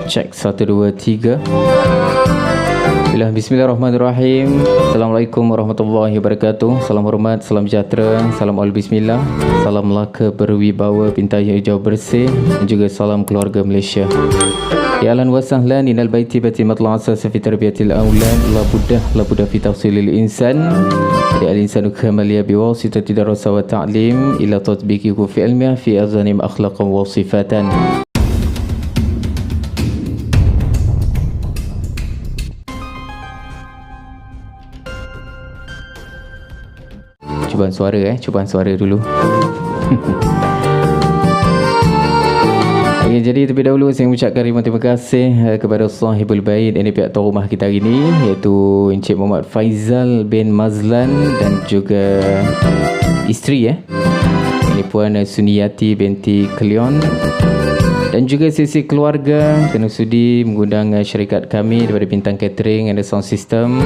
Cek 1, 2, 3. Bismillahirrahmanirrahim. Assalamualaikum warahmatullahi wabarakatuh. Salam hormat, salam sejahtera, salam al bismillah, salam melaka berwibawa, bintang hijau bersih, dan juga salam keluarga Malaysia. Ya ahlan wa sahlan inal baiti bati matla' asas fi tarbiyatil aulad la buddah fi tafsilil insan li al insanu kamaliya bi wasitati darasa wa ta'lim ila tatbiqihi fi ilmihi fi azanim akhlaqan wa sifatan. Cubaan suara dulu. Okay, jadi terlebih dahulu saya mengucapkan terima kasih kepada sahibul bait, ini pihak tuan rumah kita hari ini, iaitu Encik Muhammad Faizal bin Mazlan dan juga isteri ini Puan Suniyati binti Cleon, dan juga sisi keluarga kerana sudi mengundang syarikat kami daripada Bintang Catering and Sound System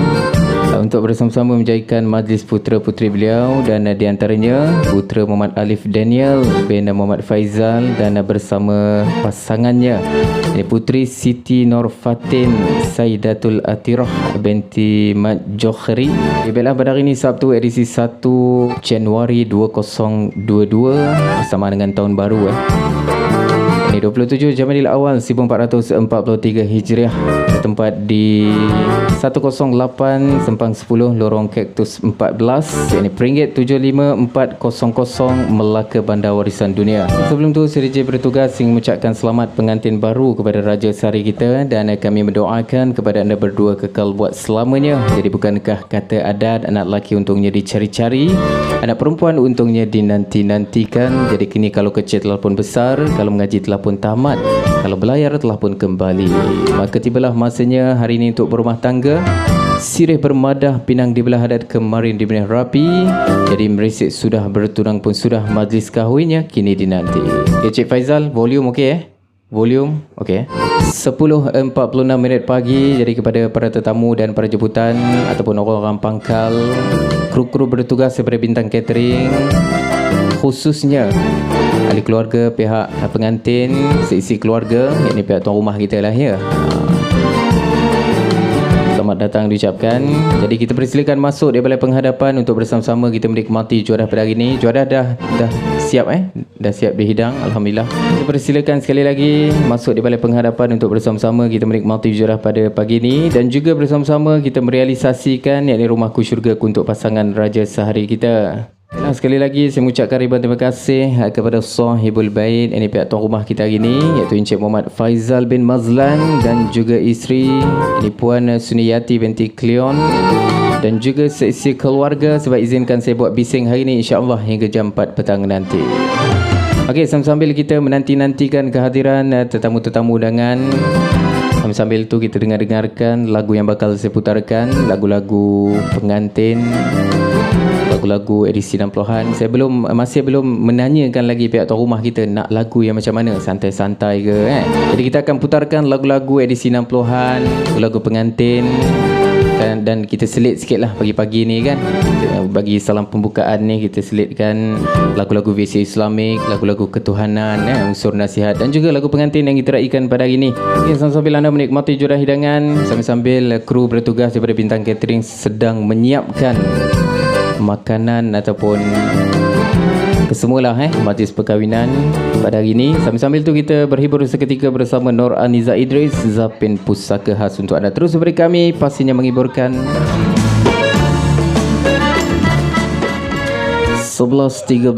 untuk bersama-sama menjayakan majlis putera-puteri beliau, dan di antaranya putera Muhammad Alif Daniel bin Muhammad Faizal dan bersama pasangannya ini Puteri Siti Nur Fatin Saidatul Atirah binti Mat Jokhri. Baiklah, pada hari ini Sabtu edisi 1 Januari 2022 bersama dengan tahun baru 27 Jamadil Awal 1443 Hijriah, tempat di 108 Sempang 10 Lorong Kaktus 14, yakni RM75,400 Melaka Bandar Warisan Dunia. Sebelum tu saya bertugas ingin mengucapkan selamat pengantin baru kepada Raja Sehari kita, dan kami mendoakan kepada anda berdua kekal buat selamanya. Jadi bukankah kata adat, anak lelaki untungnya dicari-cari, anak perempuan untungnya dinanti-nantikan. Jadi kini kalau kecil telah pun besar, kalau mengaji telah pun tamat, kalau belayar telah pun kembali, maka tibalah masanya hari ini untuk berumah tangga. Sirih bermadah, pinang dibelah adat, kemarin dibelah rapi. Jadi merisik sudah, bertunang pun sudah, majlis kahwinnya kini dinanti. Cik Faizal, volume okey Volume okey. 10.46 pagi. Jadi kepada para tetamu dan para jemputan ataupun orang-orang pangkal, kru-kru bertugas daripada Bintang Catering, khususnya ahli keluarga, pihak pengantin, seisi keluarga, ini pihak tuan rumah kita lah selamat datang diucapkan. Jadi kita persilakan masuk di balai penghadapan untuk bersama-sama kita menikmati juadah pada hari ini. Juadah dah siap dah siap dihidang, alhamdulillah. Kita persilakan sekali lagi masuk di balai penghadapan untuk bersama-sama kita menikmati juadah pada pagi ini, dan juga bersama-sama kita merealisasikan yakni rumahku syurgaku untuk pasangan Raja Sehari kita. Nah, sekali lagi saya mengucapkan ribuan terima kasih kepada sahibul bait, ini pihak tuan rumah kita hari ini, iaitu Encik Muhammad Faizal bin Mazlan dan juga isteri ini Puan Suniyati binti Cleon, dan juga seisi keluarga. Sebab izinkan saya buat bising hari ini insya-Allah hingga jam 4 petang nanti. Okey, sambil kita menanti-nantikan kehadiran tetamu-tetamu undangan, sambil tu kita dengarkan lagu yang bakal saya putarkan, lagu-lagu pengantin, lagu-lagu edisi 60-an. Saya masih belum menanyakan lagi pihak tuan rumah kita nak lagu yang macam mana, santai-santai ke Jadi kita akan putarkan lagu-lagu edisi 60-an, lagu pengantin, dan kita selit sikit lah pagi-pagi ni kan. Bagi salam pembukaan ni kita selitkan lagu-lagu versi Islamik, lagu-lagu ketuhanan, unsur nasihat, dan juga lagu pengantin yang kita raikan pada hari ini. Sambil anda menikmati juadah hidangan, sambil kru bertugas daripada Bintang Catering sedang menyiapkan makanan ataupun kesemualah majlis perkahwinan pada hari ini. Sambil tu kita berhibur seketika bersama Nur Aniza Idris, Zapin Pusaka khas untuk anda. Terus beri kami pastinya menghiburkan. 11.13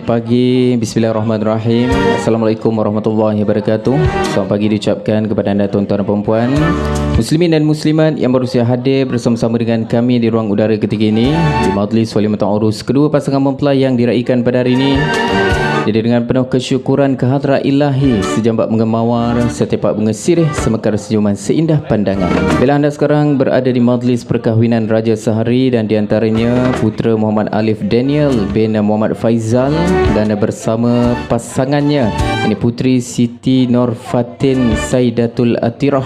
pagi. Bismillahirrahmanirrahim. Assalamualaikum warahmatullahi wabarakatuh. Selamat pagi diucapkan kepada anda tuan-tuan dan puan-puan, muslimin dan muslimat yang berusia hadir bersama-sama dengan kami di ruang udara ketiga ini, di majlis walimatan urus kedua pasangan mempelai yang diraikan pada hari ini. Jadi dengan penuh kesyukuran kehadrat ilahi, sejambak mengemawar, setepak bunga sirih, semekar senyuman seindah pandangan. Bila anda sekarang berada di majlis perkahwinan Raja Sehari, dan di antaranya putera Muhammad Alif Daniel bin Muhammad Faizal dan bersama pasangannya ini Puteri Siti Nur Fatin Saidatul Atirah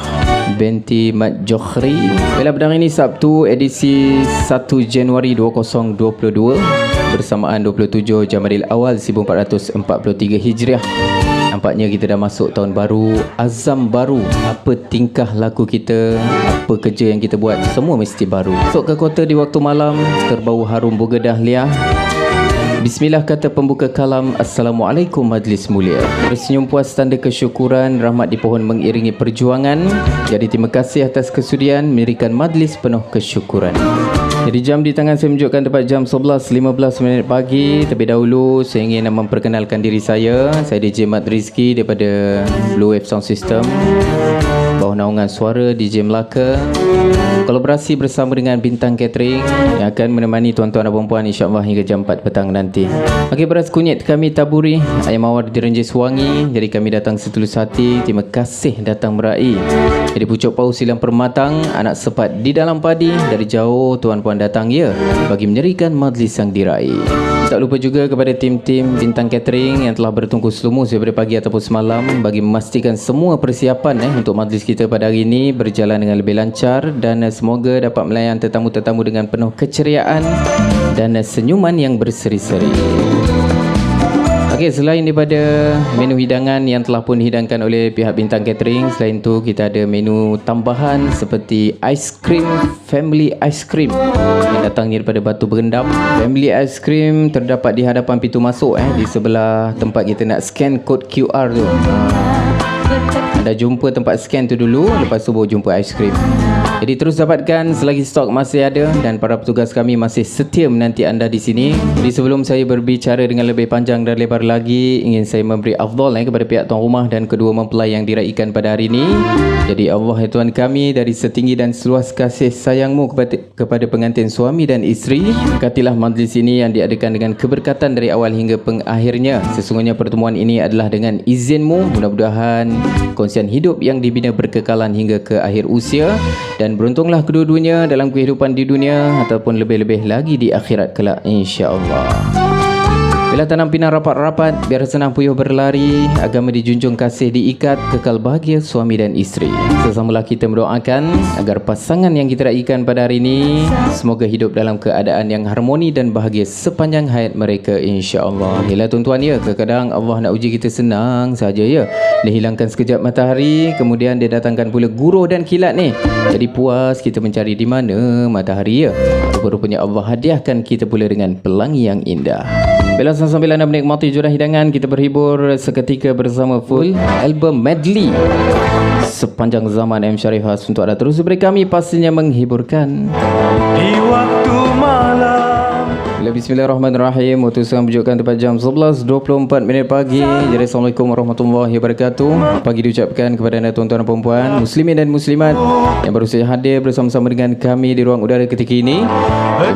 binti Mat Jokhri. Bila pada hari ini Sabtu edisi 1 Januari 2022 bersamaan 27 Jamadil Awal 1443 Hijriah, 14 nampaknya kita dah masuk tahun baru, azam baru. Apa tingkah laku kita, apa kerja yang kita buat, semua mesti baru. Masuk ke kota di waktu malam, terbau harum bunga dahliah. Bismillah kata pembuka kalam. Assalamualaikum majlis mulia. Bersenyum puas tanda kesyukuran, rahmat di pohon mengiringi perjuangan. Jadi terima kasih atas kesudian mendirikan majlis penuh kesyukuran. Jadi jam di tangan saya menunjukkan tepat jam 11.15 pagi. Terlebih dahulu saya ingin memperkenalkan diri saya. Saya DJ Mat Rizky daripada Blue Wave Sound System, bawah naungan suara DJ Melaka. Kolaborasi bersama dengan Bintang Catering yang akan menemani tuan-tuan dan puan-puan insya-Allah hingga jam 4 petang nanti. Okey, beras kunyit kami taburi, ayam mawar direnjis wangi. Jadi kami datang setulus hati. Terima kasih datang meraih. Jadi pucuk paus silang permatang, anak sepat di dalam padi. Dari jauh tuan-puan datang ya bagi menyerikan majlis yang diraih. Tak lupa juga kepada tim-tim Bintang Catering yang telah bertungkus lumus daripada pagi ataupun semalam bagi memastikan semua persiapan untuk majlis kita pada hari ini berjalan dengan lebih lancar dan semoga dapat melayan tetamu-tetamu dengan penuh keceriaan dan senyuman yang berseri-seri. Okey, selain daripada menu hidangan yang telah pun dihidangkan oleh pihak Bintang Catering, selain tu kita ada menu tambahan seperti aiskrim, family ice cream yang datangnya daripada Batu Berendam. Family ice cream terdapat di hadapan pintu masuk di sebelah tempat kita nak scan kod QR tu. Anda jumpa tempat scan tu dulu, lepas tu baru jumpa aiskrim. Jadi terus dapatkan selagi stok masih ada dan para petugas kami masih setia menanti anda di sini. Jadi sebelum saya berbicara dengan lebih panjang dan lebar lagi, ingin saya memberi afdal kepada pihak tuan rumah dan kedua mempelai yang diraikan pada hari ini. Jadi Allah ya Tuhan kami, dari setinggi dan seluas kasih sayangmu kepada pengantin suami dan isteri, berkatilah majlis ini yang diadakan dengan keberkatan dari awal hingga pengakhirnya. Sesungguhnya pertemuan ini adalah dengan izinmu. Mudah-mudahan kongsian hidup yang dibina berkekalan hingga ke akhir usia, dan beruntunglah kedua-duanya dalam kehidupan di dunia ataupun lebih-lebih lagi di akhirat kelak insya-Allah. Bila tanam pinang rapat-rapat, biar senang puyuh berlari, agama dijunjung, kasih diikat, kekal bahagia suami dan isteri. Sesamalah kita mendoakan agar pasangan yang kita raikan pada hari ini semoga hidup dalam keadaan yang harmoni dan bahagia sepanjang hayat mereka insya-Allah. Yalah tuan-tuan ya, kadang-kadang Allah nak uji kita senang saja ya. Dia hilangkan sekejap matahari, kemudian dia datangkan pula guruh dan kilat ni. Jadi puas kita mencari di mana matahari ya. Rupa-rupanya Allah hadiahkan kita pula dengan pelangi yang indah. Bila sambil anda menikmati juara hidangan, kita berhibur seketika bersama full album medley sepanjang zaman M. Sharifah untuk anda terus beri kami pastinya menghiburkan di waktu malam. Bismillahirrahmanirrahim. Utusan menunjukkan tepat jam 11.24 pagi. Jadi Assalamualaikum warahmatullahi wabarakatuh. Pagi diucapkan kepada anda tuan-tuan dan puan-puan, muslimin dan muslimat yang baru saja hadir bersama-sama dengan kami di ruang udara ketika ini.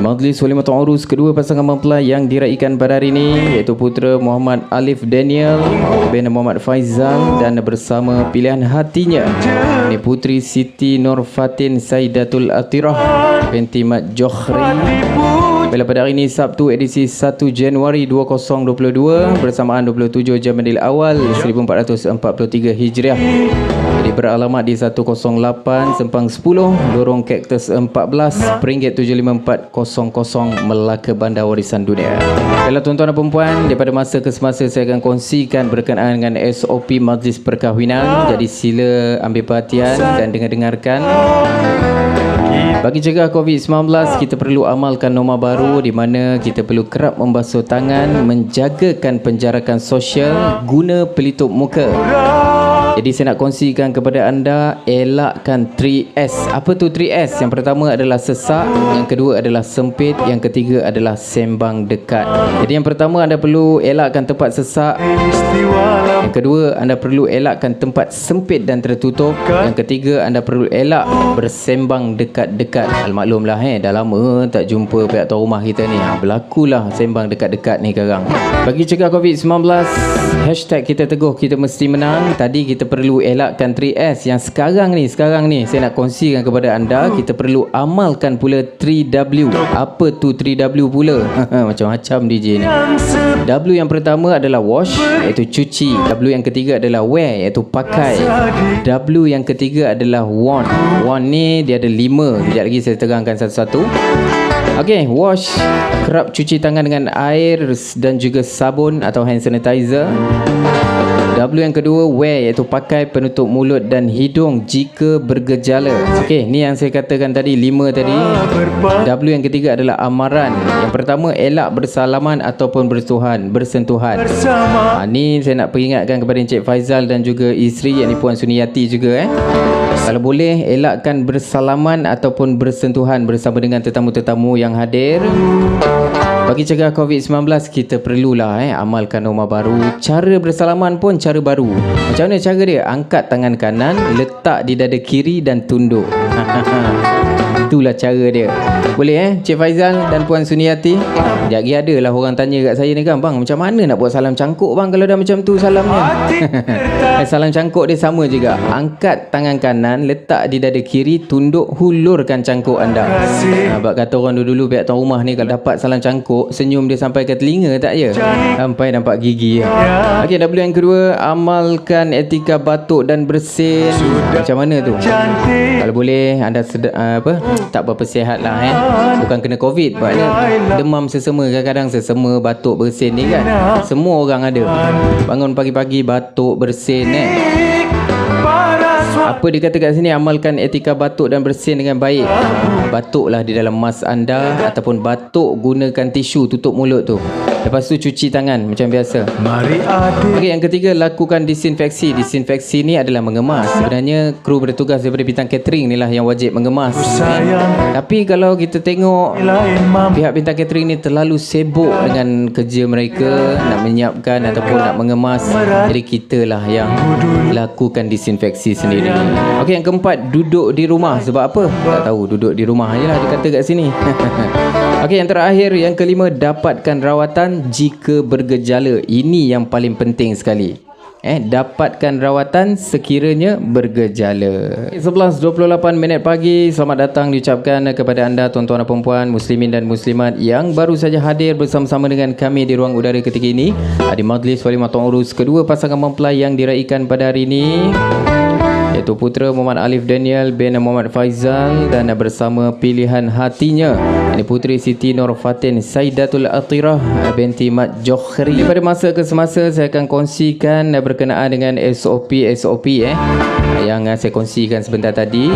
Majlis Walimatul Urus kedua pasangan mempelai yang diraikan pada hari ini, iaitu putera Muhammad Alif Daniel bin Muhammad Faizal dan bersama pilihan hatinya ini putri Siti Nur Fatin Saidatul Atirah binti Mat Johri. Bila pada hari ini Sabtu edisi 1 Januari 2022 bersamaan 27 Jamadil Awal 1443 Hijriah. Jadi beralamat di 108 Sempang 10 Lorong Cactus 14 Peringgit 75400 Melaka, Bandar Warisan Dunia. Bila tuan-tuan dan perempuan, daripada masa ke semasa saya akan kongsikan berkenaan dengan SOP majlis perkahwinan. Jadi sila ambil perhatian dan dengarkan. Bagi cegah COVID-19, kita perlu amalkan norma baru di mana kita perlu kerap membasuh tangan, menjagakan penjarakan sosial guna pelitup muka. Jadi saya nak kongsikan kepada anda, elakkan 3S. Apa tu 3S? Yang pertama adalah sesak, yang kedua adalah sempit, yang ketiga adalah sembang dekat. Jadi yang pertama, anda perlu elakkan tempat sesak. Yang kedua, anda perlu elakkan tempat sempit dan tertutup. Yang ketiga, anda perlu elak bersembang dekat-dekat. Maklumlah dah lama tak jumpa pihak tuan rumah kita ni. Berlakulah sembang dekat-dekat ni sekarang. Bagi cegah COVID-19, hashtag kita teguh kita mesti menang. Tadi kita perlu elakkan 3S. Yang sekarang ni saya nak kongsikan kepada anda, kita perlu amalkan pula 3W. Apa tu 3W pula? Macam-macam DJ ni. W yang pertama adalah wash, iaitu cuci. W yang ketiga adalah wear, iaitu pakai. W yang ketiga adalah worn. Worn ni dia ada 5. Sekejap lagi saya terangkan satu-satu. Okey, wash, kerap cuci tangan dengan air dan juga sabun atau hand sanitizer. W yang kedua, wear, iaitu pakai penutup mulut dan hidung jika bergejala. Okey, ni yang saya katakan tadi, 5 tadi. W yang ketiga adalah amaran. Yang pertama, elak bersalaman ataupun bersentuhan. Ni saya nak peringatkan kepada Encik Faizal dan juga isteri, iaitu Puan Suniati juga. Kalau boleh, elakkan bersalaman ataupun bersentuhan bersama dengan tetamu-tetamu yang hadir. Bagi cegah COVID-19, kita perlulah amalkan norma baru. Cara bersalaman pun cara baru. Macam mana cara dia? Angkat tangan kanan, letak di dada kiri dan tunduk. Itulah cara dia. Boleh Cik Faizal dan Puan Suniati? Sekejap lagi ada lah orang tanya kat saya ni kan, bang, macam mana nak buat salam cangkuk bang kalau dah macam tu salamnya? Salam cangkuk dia sama juga. Angkat tangan kanan, letak di dada kiri, tunduk, hulurkan cangkuk anda. Sebab kata orang dulu pihak tuan rumah ni, kalau dapat salam cangkuk, senyum dia sampai ke telinga tak ya? Sampai nampak gigi. Okey, W yang kedua, amalkan etika batuk dan bersin. Macam mana tu? Kalau boleh anda tak berapa sihat lah bukan kena COVID, maknanya demam sesama, kadang-kadang sesama batuk bersin ni kan, semua orang ada. Bangun pagi-pagi batuk bersin apa dia kata kat sini? Amalkan etika batuk dan bersin dengan baik. Batuklah di dalam mask anda, ataupun batuk gunakan tisu tutup mulut tu. Lepas tu cuci tangan macam biasa. Okey, yang ketiga, lakukan disinfeksi. Disinfeksi ni adalah mengemas. Sebenarnya kru bertugas daripada bintang catering ni lah yang wajib mengemas. Tapi kalau kita tengok pihak bintang catering ni terlalu sibuk dengan kerja mereka, nak menyiapkan ataupun nak mengemas, jadi kita lah yang lakukan disinfeksi sendiri. Okey, yang keempat, duduk di rumah. Sebab apa? Tak tahu, duduk di rumah je lah dia kata kat sini. Okey, yang terakhir, yang kelima, dapatkan rawatan jika bergejala. Ini yang paling penting sekali. Dapatkan rawatan sekiranya bergejala. 11.28 pagi. Selamat datang diucapkan kepada anda tuan-tuan dan puan-puan, muslimin dan muslimat yang baru saja hadir bersama-sama dengan kami di ruang udara ketika ini di majlis walimatan urus kedua pasangan mempelai yang diraikan pada hari ini, iaitu putera Muhammad Alif Daniel bin Muhammad Faizal dan bersama pilihan hatinya, ini Puteri Siti Nur Fatin Saidatul Atirah binti Mat Jokhri. Pada masa ke semasa saya akan kongsikan berkenaan dengan SOP yang saya kongsikan sebentar tadi.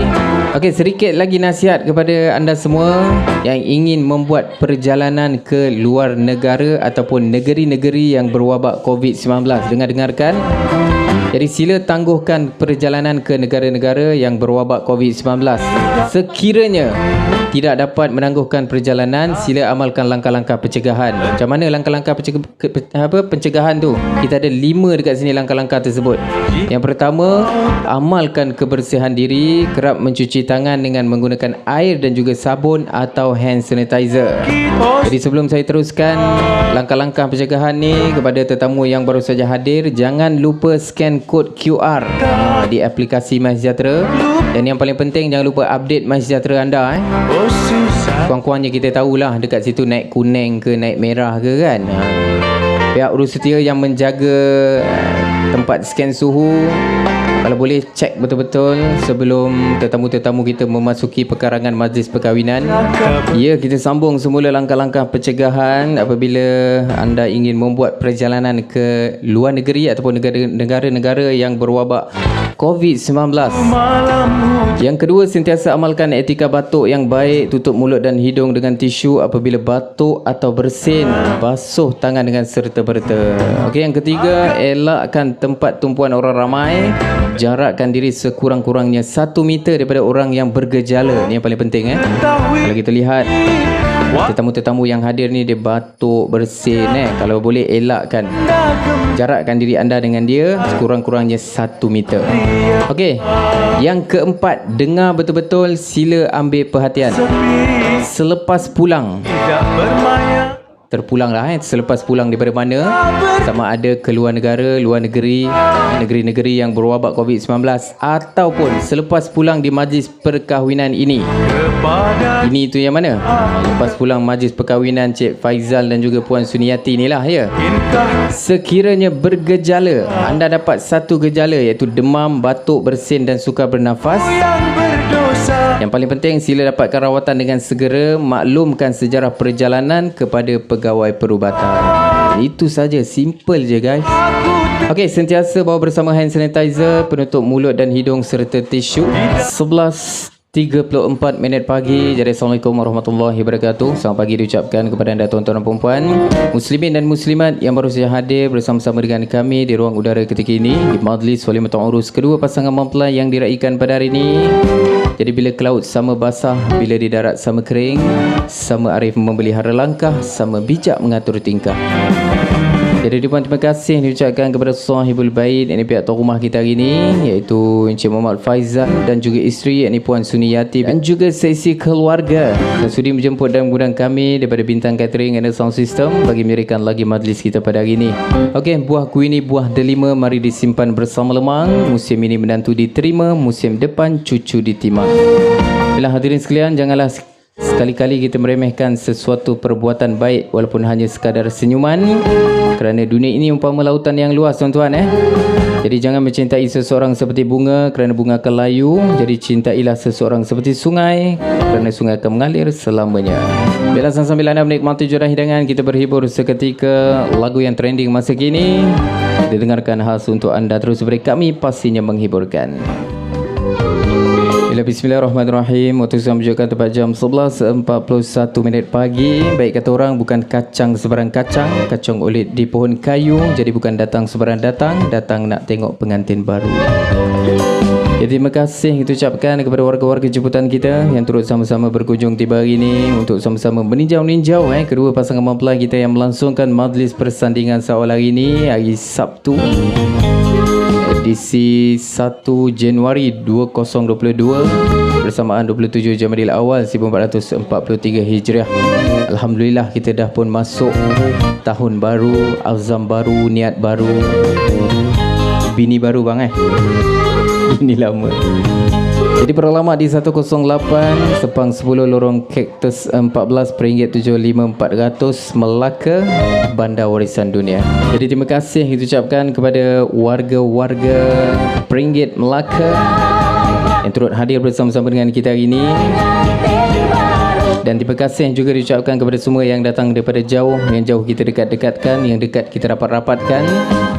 Okey, sedikit lagi nasihat kepada anda semua yang ingin membuat perjalanan ke luar negara ataupun negeri-negeri yang berwabak COVID-19. Dengarkan. Jadi sila tangguhkan perjalanan ke negara-negara yang berwabak COVID-19. Sekiranya tidak dapat menangguhkan perjalanan, sila amalkan langkah-langkah pencegahan. Macam mana langkah-langkah pencegahan tu? Kita ada 5 dekat sini langkah-langkah tersebut. Yang pertama, amalkan kebersihan diri, kerap mencuci tangan dengan menggunakan air dan juga sabun atau hand sanitizer. Jadi sebelum saya teruskan langkah-langkah pencegahan ni kepada tetamu yang baru saja hadir, jangan lupa scan kod QR di aplikasi MySejahtera. Dan yang paling penting, jangan lupa update MySejahtera anda. Kurang-kurangnya kita tahulah dekat situ naik kuning ke naik merah ke kan. Pihak urus setia yang menjaga tempat scan suhu, kalau boleh cek betul-betul sebelum tetamu-tetamu kita memasuki pekarangan majlis perkahwinan. Ya, kita sambung semula langkah-langkah pencegahan apabila anda ingin membuat perjalanan ke luar negeri ataupun negara-negara yang berwabak COVID-19. Yang kedua, sentiasa amalkan etika batuk yang baik. Tutup mulut dan hidung dengan tisu apabila batuk atau bersin. Basuh tangan dengan serta-merta. Okey, yang ketiga, elakkan tempat tumpuan orang ramai. Jarakkan diri sekurang-kurangnya 1 meter daripada orang yang bergejala. Ni yang paling penting. Kalau kita lihat tetamu-tetamu yang hadir ni, dia batuk, bersin. Kalau boleh elakkan, jarakkan diri anda dengan dia sekurang-kurangnya 1 meter. Okey, yang keempat, dengar betul-betul, sila ambil perhatian. Selepas pulang, terpulanglah selepas pulang daripada mana, sama ada ke luar negara, luar negeri, negeri-negeri yang berwabak COVID-19, ataupun selepas pulang di majlis perkahwinan ini. Ini itu yang mana? Lepas pulang majlis perkahwinan Cik Faizal dan juga Puan Suniati ni lah ya. Sekiranya bergejala, anda dapat satu gejala iaitu demam, batuk, bersin dan sukar bernafas. Yang paling penting, sila dapatkan rawatan dengan segera, maklumkan sejarah perjalanan kepada pegawai perubatan. Itu saja, simple je guys. Okey, sentiasa bawa bersama hand sanitizer, penutup mulut dan hidung serta tisu. 11:34 minit pagi. Jadi Assalamualaikum warahmatullahi wabarakatuh. Selamat pagi diucapkan kepada anda tuan-tuan dan puan-puan, muslimin dan muslimat yang baru saja hadir bersama-sama dengan kami di ruang udara ketika ini di majlis walimatul urus kedua pasangan mempelai yang diraikan pada hari ini. Jadi bila ke laut sama basah, bila di darat sama kering, sama arif memelihara langkah, sama bijak mengatur tingkah. Jadi terima kasih diucapkan kepada sahibul bait, ini pihak tuan rumah kita hari ini, iaitu Encik Muhammad Faizal dan juga isteri, yakni Puan Suniyati, dan juga sesi keluarga yang sudi menjemput dan mengundang kami daripada Bintang Catering and Sound System bagi menyerikan lagi majlis kita pada hari ini. Okey, buah kuini, buah delima, mari disimpan bersama lemang. Musim ini menantu diterima, musim depan cucu ditimang. Bila hadirin sekalian, janganlah sekali-kali kita meremehkan sesuatu perbuatan baik walaupun hanya sekadar senyuman, kerana dunia ini umpama lautan yang luas tuan-tuan. Jadi jangan mencintai seseorang seperti bunga kerana bunga akan layu. Jadi cintailah seseorang seperti sungai kerana sungai akan mengalir selamanya. Bila sambil anda menikmati jurah hidangan, kita berhibur seketika lagu yang trending masa kini. Kita dengarkan khas untuk anda, terus beri kami pastinya menghiburkan. Bismillahirrahmanirrahim. Waktu saya menunjukkan tepat jam 11:41 minit pagi. Baik kata orang, bukan kacang sebarang kacang, kacang ulit di pohon kayu. Jadi bukan datang sebarang datang, datang nak tengok pengantin baru. Jadi terima kasih kita ucapkan kepada warga-warga jemputan kita yang turut sama-sama berkunjung tiba hari ini untuk sama-sama meninjau-ninjau kedua pasangan mempelai kita yang melangsungkan majlis persandingan seawal hari ini, hari Sabtu, edisi 1 Januari 2022 bersamaan 27 Jamadil Awal 1443 Hijriah. Alhamdulillah, kita dah pun masuk tahun baru, azam baru, niat baru, bini baru bang bini lama. Jadi beralamat di 108 Sepang 10 Lorong Cactus 14 RM75400 Melaka, Bandar Warisan Dunia. Jadi terima kasih kita ucapkan kepada warga-warga Peringgit Melaka yang turut hadir bersama-sama dengan kita hari ini. Dan terima kasih juga diucapkan kepada semua yang datang daripada jauh. Yang jauh kita dekat-dekatkan, yang dekat kita rapat-rapatkan,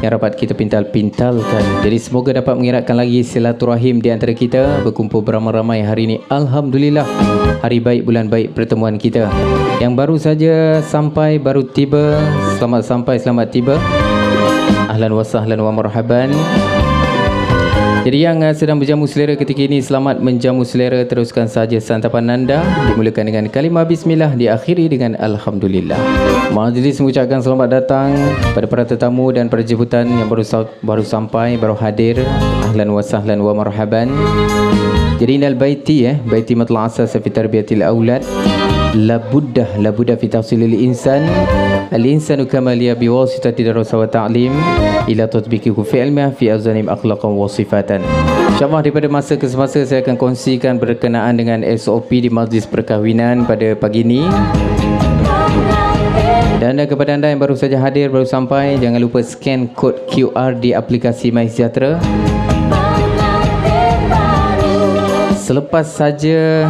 yang rapat kita pintal-pintalkan. Jadi semoga dapat mengeratkan lagi silaturahim di antara kita, berkumpul beramai-ramai hari ini. Alhamdulillah, hari baik, bulan baik pertemuan kita. Yang baru saja sampai, baru tiba, selamat sampai, selamat tiba. Ahlan wa sahlan wa marhaban. Jadi yang sedang berjamu selera ketika ini, selamat menjamu selera. Teruskan saja santapan anda. Dimulakan dengan kalimah bismillah, diakhiri dengan alhamdulillah. Majlis mengucapkan selamat datang pada para tetamu dan para jemputan yang baru sampai, baru hadir. Ahlan wa sahlan wa marhaban. Jadi inal baiti baiti matla asas fi tarbiyatil aulad. La buddah fi tahsilil insan. Al-insanu kama liya biwasitati darasa wa ta'lim ila tatbiqihi fi ilmihi fi azanim akhlaqan wa sifatan. InsyaAllah daripada masa ke semasa saya akan kongsikan berkenaan dengan SOP di majlis perkahwinan pada pagi ini. Dan kepada anda yang baru saja hadir, baru sampai, jangan lupa scan kod QR di aplikasi MySejahtera. Selepas saja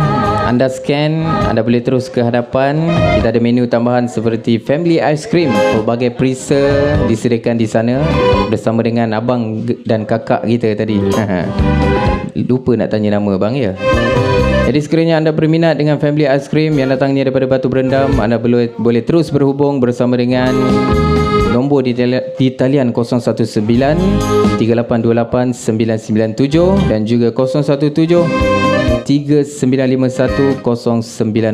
anda scan, anda boleh terus ke hadapan. Kita ada menu tambahan seperti family ice cream, pelbagai perisa disediakan di sana bersama dengan abang dan kakak kita tadi. Lupa nak tanya nama abang ya. Jadi sekiranya anda berminat dengan family ice cream yang datangnya daripada Batu Berendam, anda boleh terus berhubung bersama dengan nombor di talian 019 3828 997 dan juga 017 3951 090.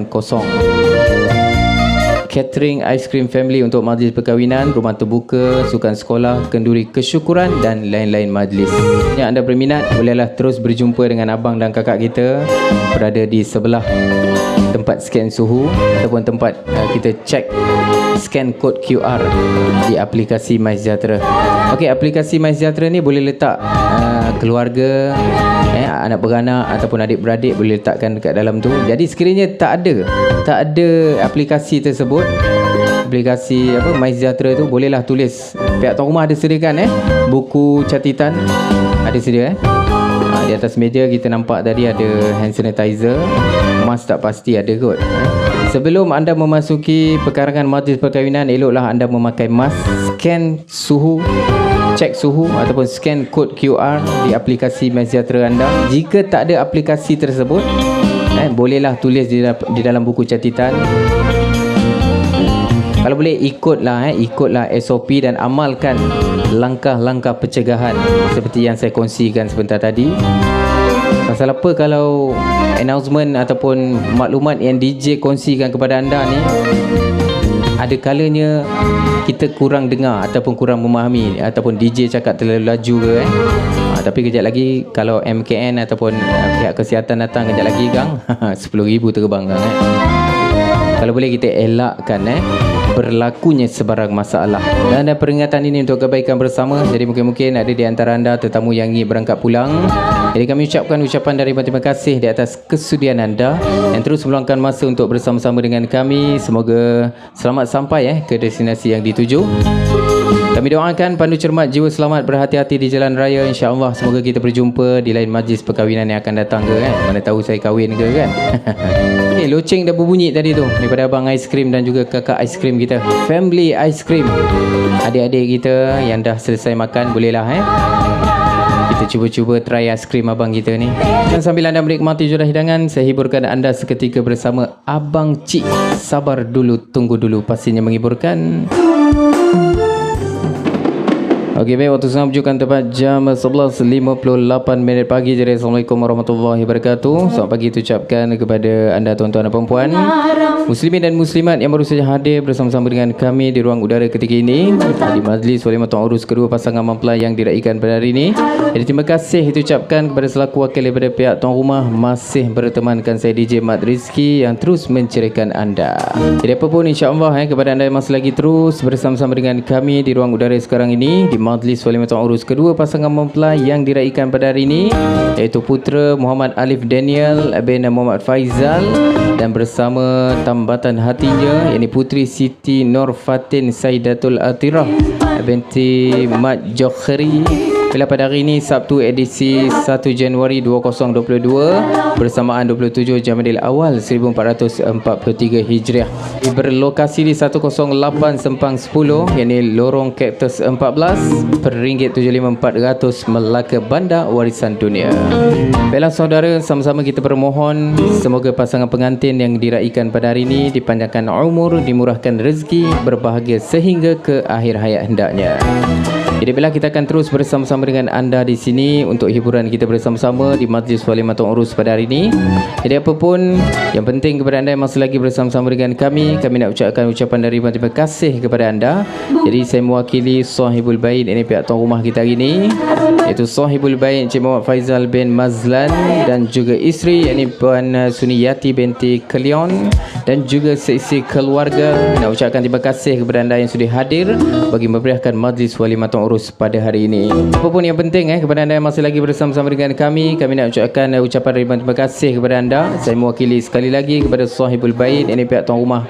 Catering Ice Cream Family untuk majlis perkahwinan, rumah terbuka, sukan sekolah, kenduri kesyukuran dan lain-lain majlis. Yang anda berminat, bolehlah terus berjumpa dengan abang dan kakak kita berada di sebelah tempat scan suhu ataupun tempat kita cek scan kod QR di aplikasi MySejahtera. Okey, aplikasi MySejahtera ni boleh letak keluarga, anak beranak ataupun adik-beradik boleh letakkan dekat dalam tu. Jadi sekiranya tak ada aplikasi tersebut, aplikasi MySejahtera tu, bolehlah tulis. Pihak tuan rumah ada sediakan buku catatan ada sedia. Di atas meja kita nampak tadi ada hand sanitizer. Mask tak pasti ada kot. Sebelum anda memasuki perkarangan majlis perkahwinan, eloklah anda memakai mask, scan suhu, cek suhu ataupun scan kod QR di aplikasi MySejahtera anda. Jika tak ada aplikasi tersebut, bolehlah tulis di dalam buku catatan. Kalau boleh ikutlah SOP dan amalkan langkah-langkah pencegahan seperti yang saya kongsikan sebentar tadi. Pasal apa kalau announcement ataupun maklumat yang DJ kongsikan kepada anda ni, ada kalanya kita kurang dengar ataupun kurang memahami, ataupun DJ cakap terlalu laju ke tapi kejap lagi kalau MKN ataupun pihak kesihatan datang, kejap lagi gang 10,000 terbang gang Kalau boleh kita elakkan berlakunya sebarang masalah. Dan ada peringatan ini untuk kebaikan bersama. Jadi mungkin ada di antara anda tetamu yang ingin berangkat pulang. Jadi kami ucapkan ucapan dari terima kasih di atas kesudian anda yang terus meluangkan masa untuk bersama-sama dengan kami. Semoga selamat sampai ke destinasi yang dituju. Kami doakan pandu cermat, jiwa selamat, berhati-hati di jalan raya, insya-Allah. Semoga kita berjumpa di lain majlis perkahwinan yang akan datang ke Mana tahu saya kahwin ke kan. Loceng dah berbunyi tadi tu daripada abang aiskrim dan juga kakak aiskrim kita, family aiskrim. Adik-adik kita yang dah selesai makan, bolehlah kita cuba-cuba try aiskrim abang kita ni. Dan sambil anda menikmati juara hidangan, saya hiburkan anda seketika bersama Abang Cik. Sabar dulu, tunggu dulu, pastinya menghiburkan. Okey, baik, waktu sekarang menunjukkan tepat jam 11.58 pagi. Jadi Assalamualaikum warahmatullahi wabarakatuh. Selamat pagi ucapkan kepada anda tuan-tuan dan puan-puan, muslimin dan muslimat yang baru saja hadir bersama-sama dengan kami di ruang udara ketika ini di majlis walimatul tuan urus kedua pasangan mempelai yang diraikan pada hari ini. Jadi terima kasih ucapkan kepada selaku wakil daripada pihak tuan rumah masih bertemankan saya DJ Mat Rizki yang terus menceriakan anda. Jadi apapun insya-Allah kepada anda yang masih lagi terus bersama-sama dengan kami di ruang udara sekarang ini di majlis walimatul tuan urus kedua pasangan mempelai yang diraikan pada hari ini, iaitu putera Muhammad Alif Daniel bin Muhammad Faizal dan bersama tambatan hatinya, yakni puteri Siti Nur Fatin Saidatul Atirah binti Mat Jokhri. Bila pada hari ini Sabtu edisi 1 Januari 2022 bersamaan 27 Jamadil Awal 1443 Hijriah. Berlokasi di 108 Sempang 10, yakni Lorong Cactus 14, RM75400 Melaka Bandar Warisan Dunia. Baiklah saudara, sama-sama kita bermohon semoga pasangan pengantin yang diraikan pada hari ini dipanjangkan umur, dimurahkan rezeki, berbahagia sehingga ke akhir hayat hendaknya. Jadi bila kita akan terus bersama-sama dengan anda di sini untuk hiburan kita bersama-sama di majlis walimatul urus pada hari ini. Jadi apapun yang penting kepada anda yang masih lagi bersama-sama dengan kami nak ucapkan ucapan dari terima kasih kepada anda. Jadi saya mewakili sahibul bait, ini pihak tuan rumah kita hari ini, iaitu sahibul bait Encik Muhammad Faizal bin Mazlan dan juga isteri, yakni Puan Suniyati binti Kelion dan juga seisi keluarga. Nak ucapkan terima kasih kepada anda yang sudah hadir bagi memberikan majlis walimatul urus pada hari ini. Apapun yang penting kepada anda yang masih lagi bersama-sama dengan kami nak ucapkan ucapan terima kasih kepada anda. Saya mewakili sekali lagi kepada sahibul bait, ini pihak tuan rumah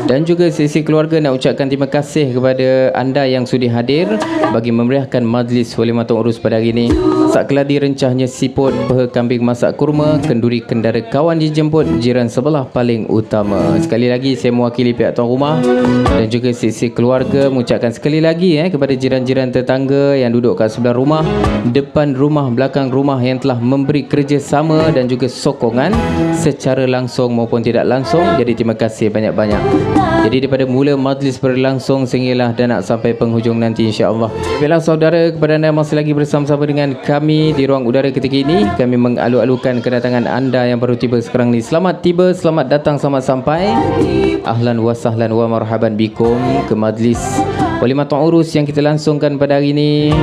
dan juga sesi keluarga, nak ucapkan terima kasih kepada anda yang sudi hadir bagi memeriahkan majlis walimatul urus pada hari ini. Masak keladi rencahnya siput, peha kambing masak kurma, kenduri kendara kawan dijemput, jiran sebelah paling utama. Sekali lagi saya mewakili pihak tuan rumah dan juga sesi keluarga mengucapkan sekali lagi kepada jiran-jiran tetangga yang duduk kat sebelah rumah, depan rumah, belakang rumah yang telah memberi kerjasama dan juga sokongan secara langsung maupun tidak langsung. Jadi terima kasih banyak-banyak. Jadi daripada mula majlis berlangsung sehinggalah dan nak sampai penghujung nanti insya-Allah. Baiklah saudara, kepada anda yang masih lagi bersama-sama dengan kami di ruang udara ketika ini, kami mengalu-alukan kedatangan anda yang baru tiba sekarang ni. Selamat tiba, selamat datang, selamat sampai. Ahlan wa sahlan wa marhaban bikum ke majlis walimatul urus yang kita langsungkan pada hari ini,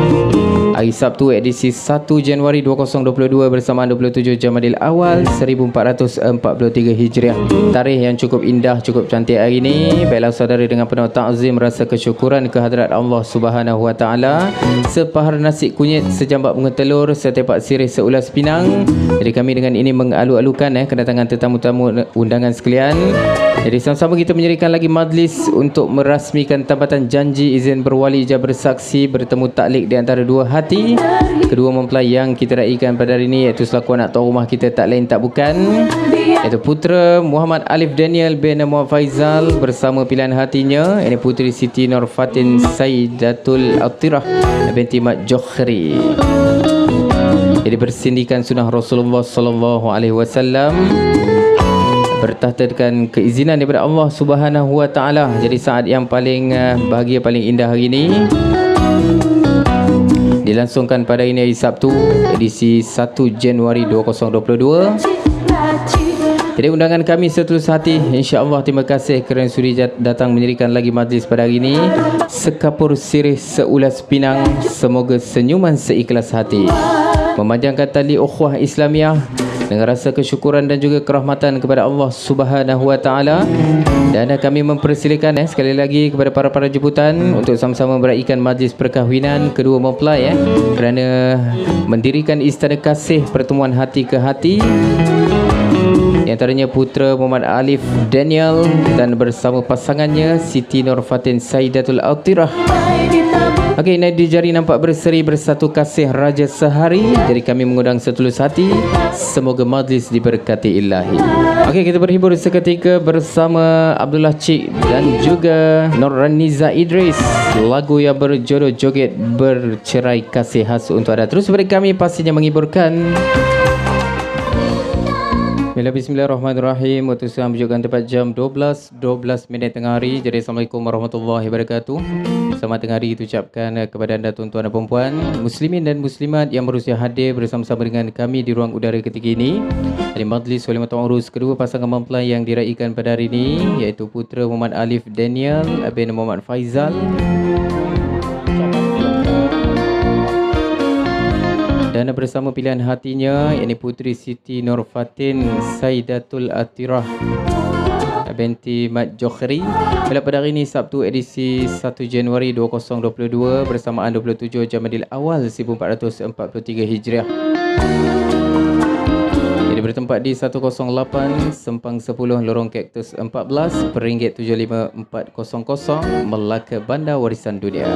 hari Sabtu edisi 1 Januari 2022 bersamaan 27 Jamadil Awal 1443 Hijriah. Tarikh yang cukup indah, cukup cantik hari ini. Baiklah saudara, dengan penuh ta'zim rasa kesyukuran kehadrat Allah Subhanahu wa taala, sepahar nasi kunyit, sejambak bunga telur, setepak sirih, seulas pinang. Jadi kami dengan ini mengalu-alukan kedatangan tetamu-tamu undangan sekalian. Jadi sama-sama kita menyerikan lagi majlis untuk merasmikan tambatan janji berkongsi, izin berwali, ijab bersaksi, bertemu taklik di antara dua hati kedua mempelai yang kita raikan pada hari ini, iaitu selaku anak tuan rumah kita tak lain tak bukan, iaitu putera Muhammad Alif Daniel bin Muhammad Faizal bersama pilihan hatinya, ini puteri Siti Nur Fatin Saidatul Atirah binti Mat Jokhri. Jadi bersindikan sunnah Rasulullah sallallahu alaihi wasallam, bertahta dengan keizinan daripada Allah Subhanahu wa taala. Jadi saat yang paling bahagia, paling indah hari ini dilangsungkan pada ini hari Sabtu, edisi 1 Januari 2022. Jadi undangan kami setulus hati, insya-Allah terima kasih kerana sudi datang mendirikan lagi majlis pada hari ini. Sekapur sirih seulas pinang, semoga senyuman seikhlas hati memanjangkan tali ukhuwah Islamiah dengan rasa kesyukuran dan juga kerahmatan kepada Allah Subhanahu wa taala. Dan kami mempersilakan sekali lagi kepada para jemputan untuk sama-sama meraihkan majlis perkahwinan kedua mempelai kerana mendirikan istana kasih pertemuan hati ke hati, di antaranya putera Muhammad Alif Daniel dan bersama pasangannya Siti Nur Fatin Saidatul Atirah. Okey, naik di jari nampak berseri bersatu kasih raja sehari. Jadi kami mengundang setulus hati, semoga majlis diberkati ilahi. Okey, kita berhibur seketika bersama Abdullah Cik dan juga Nurraniza Idris, lagu yang berjodoh joget bercerai kasih khas untuk anda. Terus beri kami pastinya menghiburkan. Bismillahirrahmanirrahim. Waktu sekarang menunjukkan tepat jam 12 minit tengah hari. Jadi Assalamualaikum warahmatullahi wabarakatuh. Selamat tengah hari ucapkan kepada anda tuan-tuan dan puan-puan, muslimin dan muslimat yang berusia hadir bersama-sama dengan kami di ruang udara ketika ini. Dari majlis walimatul urus kedua pasangan mempelai yang diraikan pada hari ini, iaitu putera Muhammad Alif Daniel bin Muhammad Faizal dan bersama pilihan hatinya, yakni puteri Siti Nur Fatin Saidatul Atirah binti Mat Jokhri. Pada hari ini Sabtu edisi 1 Januari 2022 bersamaan 27 Jamadil Awal 1443 Hijriah. Jadi bertempat di 108 Sempang 10 Lorong Kaktus 14 Peringgit 75400 Melaka, Bandar Warisan Dunia.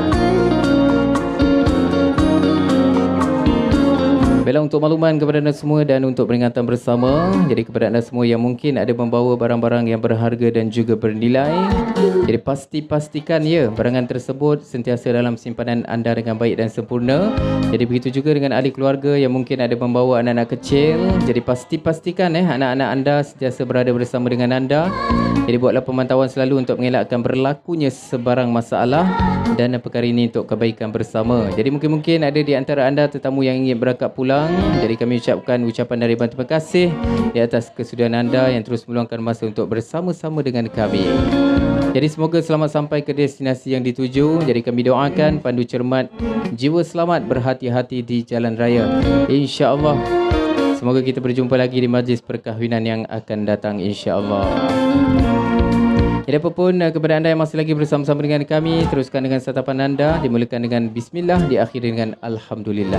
Baiklah, untuk makluman kepada anda semua dan untuk peringatan bersama, jadi kepada anda semua yang mungkin ada membawa barang-barang yang berharga dan juga bernilai, jadi pastikan ya barangan tersebut sentiasa dalam simpanan anda dengan baik dan sempurna. Jadi begitu juga dengan ahli keluarga yang mungkin ada membawa anak-anak kecil, jadi pastikan anak-anak anda sentiasa berada bersama dengan anda. Jadi buatlah pemantauan selalu untuk mengelakkan berlakunya sebarang masalah dan perkara ini untuk kebaikan bersama. Jadi mungkin ada di antara anda tetamu yang ingin berangkat pulang. Jadi kami ucapkan ucapan daripada terima kasih di atas kesudian anda yang terus meluangkan masa untuk bersama-sama dengan kami. Jadi semoga selamat sampai ke destinasi yang dituju. Jadi kami doakan pandu cermat, jiwa selamat, berhati-hati di jalan raya, insya-Allah. Semoga kita berjumpa lagi di majlis perkahwinan yang akan datang, insya-Allah. Jadi apapun kepada anda yang masih lagi bersama-sama dengan kami, teruskan dengan santapan anda, dimulakan dengan bismillah, diakhiri dengan alhamdulillah.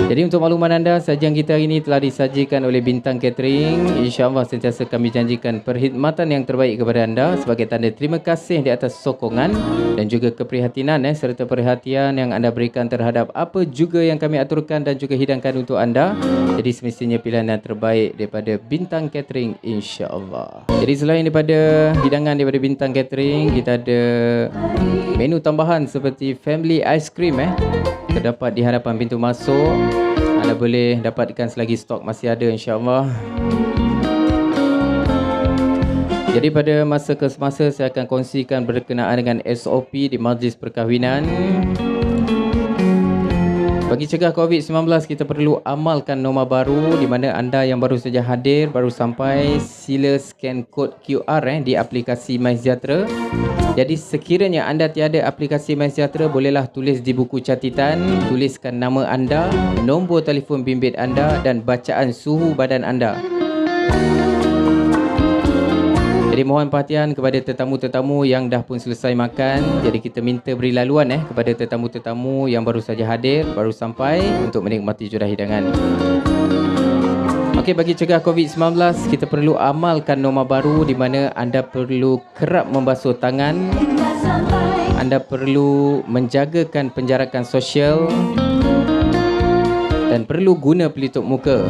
Jadi untuk makluman anda, sajian kita hari ini telah disajikan oleh Bintang Catering. InsyaAllah sentiasa kami janjikan perkhidmatan yang terbaik kepada anda sebagai tanda terima kasih di atas sokongan dan juga keprihatinan serta perhatian yang anda berikan terhadap apa juga yang kami aturkan dan juga hidangkan untuk anda. Jadi semestinya pilihan yang terbaik daripada Bintang Catering, insyaAllah. Jadi selain daripada hidangan daripada Bintang Catering, kita ada menu tambahan seperti family ice cream terdapat di hadapan pintu masuk. Anda boleh dapatkan selagi stok masih ada, insya-Allah. Jadi pada masa ke semasa saya akan kongsikan berkenaan dengan SOP di majlis perkahwinan. Bagi cegah COVID-19, kita perlu amalkan norma baru di mana anda yang baru saja hadir, baru sampai, sila scan kod QR di aplikasi MySejahtera. Jadi sekiranya anda tiada aplikasi MySejahtera, bolehlah tulis di buku catatan, tuliskan nama anda, nombor telefon bimbit anda dan bacaan suhu badan anda. Jadi mohon perhatian kepada tetamu-tetamu yang dah pun selesai makan. Jadi kita minta beri laluan kepada tetamu-tetamu yang baru saja hadir, baru sampai untuk menikmati juadah hidangan. Okey, bagi cegah COVID-19, kita perlu amalkan norma baru di mana anda perlu kerap membasuh tangan. anda perlu menjagakan penjarakan sosial dan perlu guna pelitup muka.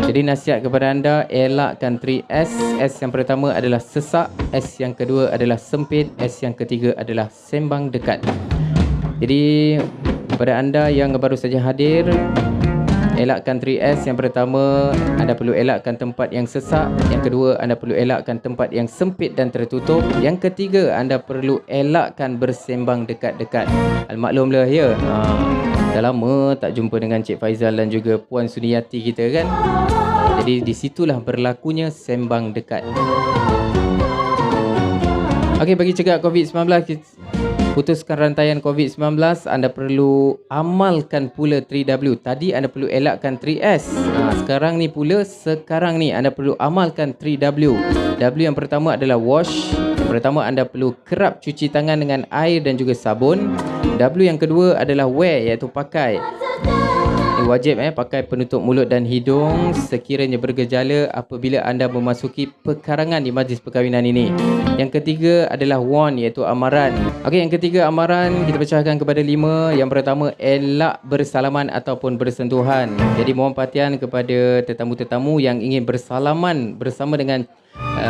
Jadi nasihat kepada anda, elakkan 3S. S yang pertama adalah sesak, S yang kedua adalah sempit, S yang ketiga adalah sembang dekat. Jadi kepada anda yang baru saja hadir, elakkan 3S. Yang pertama, anda perlu elakkan tempat yang sesak. Yang kedua, anda perlu elakkan tempat yang sempit dan tertutup. Yang ketiga, anda perlu elakkan bersembang dekat-dekat. Maklumlah ya, dah lama tak jumpa dengan Cik Faizal dan juga Puan Suniyati kita kan. Jadi di situlah berlakunya sembang dekat. Okey, bagi cegah COVID-19, putuskan rantaian COVID-19, anda perlu amalkan pula 3W. Tadi anda perlu elakkan 3S. Sekarang ni anda perlu amalkan 3W. W yang pertama adalah wash. Yang pertama, anda perlu kerap cuci tangan dengan air dan juga sabun. W yang kedua adalah wear, iaitu pakai. Ini wajib pakai penutup mulut dan hidung sekiranya bergejala apabila anda memasuki perkarangan di majlis perkahwinan ini. Yang ketiga adalah warn, iaitu amaran. Okey, yang ketiga amaran kita pecahkan kepada 5. Yang pertama, elak bersalaman ataupun bersentuhan. Jadi mohon perhatian kepada tetamu-tetamu yang ingin bersalaman bersama dengan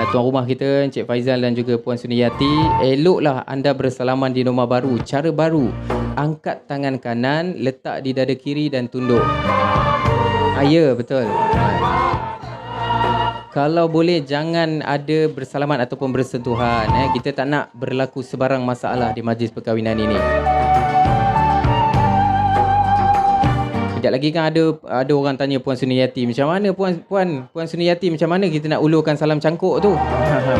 tuan rumah kita Encik Faizal dan juga Puan Suniyati. Eloklah anda bersalaman di norma baru, cara baru. Angkat tangan kanan, letak di dada kiri dan tunduk. Ya, betul. Kalau boleh jangan ada bersalaman ataupun bersentuhan. Kita tak nak berlaku sebarang masalah di majlis perkahwinan ini. Sekejap lagi kan ada orang tanya Puan Suniyati, macam mana Puan Suniyati, macam mana kita nak ulurkan salam cangkuk tu?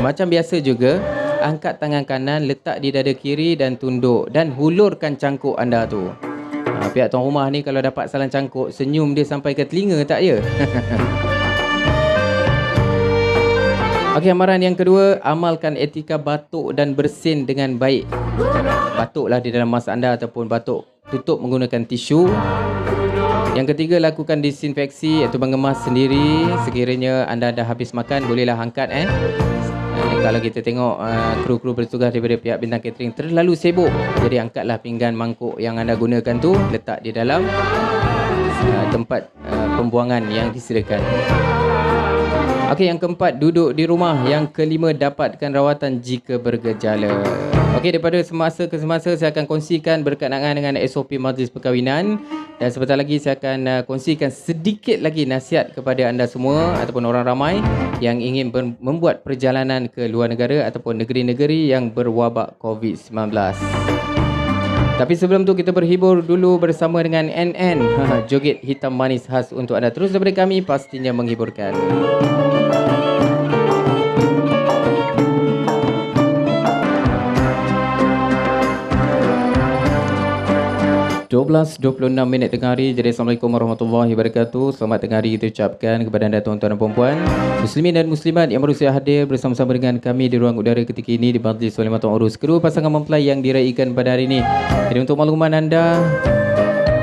Macam biasa juga, angkat tangan kanan, letak di dada kiri dan tunduk dan hulurkan cangkuk anda tu. Pihak tuan rumah ni kalau dapat salam cangkuk, senyum dia sampai ke telinga tak ya? Okey, amaran yang kedua, amalkan etika batuk dan bersin dengan baik. Batuklah di dalam mask anda ataupun batuk tutup menggunakan tisu. Yang ketiga, lakukan disinfeksi iaitu mengemas sendiri. Sekiranya anda dah habis makan, bolehlah angkat kalau kita tengok kru-kru bertugas daripada pihak bintang catering terlalu sibuk, jadi angkatlah pinggan mangkuk yang anda gunakan tu, letak di dalam tempat pembuangan yang disediakan. Okey, yang keempat, duduk di rumah. Yang kelima, dapatkan rawatan jika bergejala. Okey, daripada semasa ke semasa saya akan kongsikan berkenaan dengan SOP majlis perkahwinan, dan sebentar lagi saya akan kongsikan sedikit lagi nasihat kepada anda semua ataupun orang ramai yang ingin membuat perjalanan ke luar negara ataupun negeri-negeri yang berwabak COVID-19. Tapi sebelum tu kita berhibur dulu bersama dengan NN. Joget hitam manis khas untuk anda. Terus daripada kami, pastinya menghiburkan. 12.26 minit tengah hari. Jadi Assalamualaikum warahmatullahi wabarakatuh. Selamat tengah hari kita ucapkan kepada anda tuan-tuan dan puan-puan, muslimin dan muslimat yang berusia hadir bersama-sama dengan kami di ruang udara ketika ini di Majlis Solimatul Urus kedua pasangan mempelai yang diraikan pada hari ini. Jadi untuk makluman anda,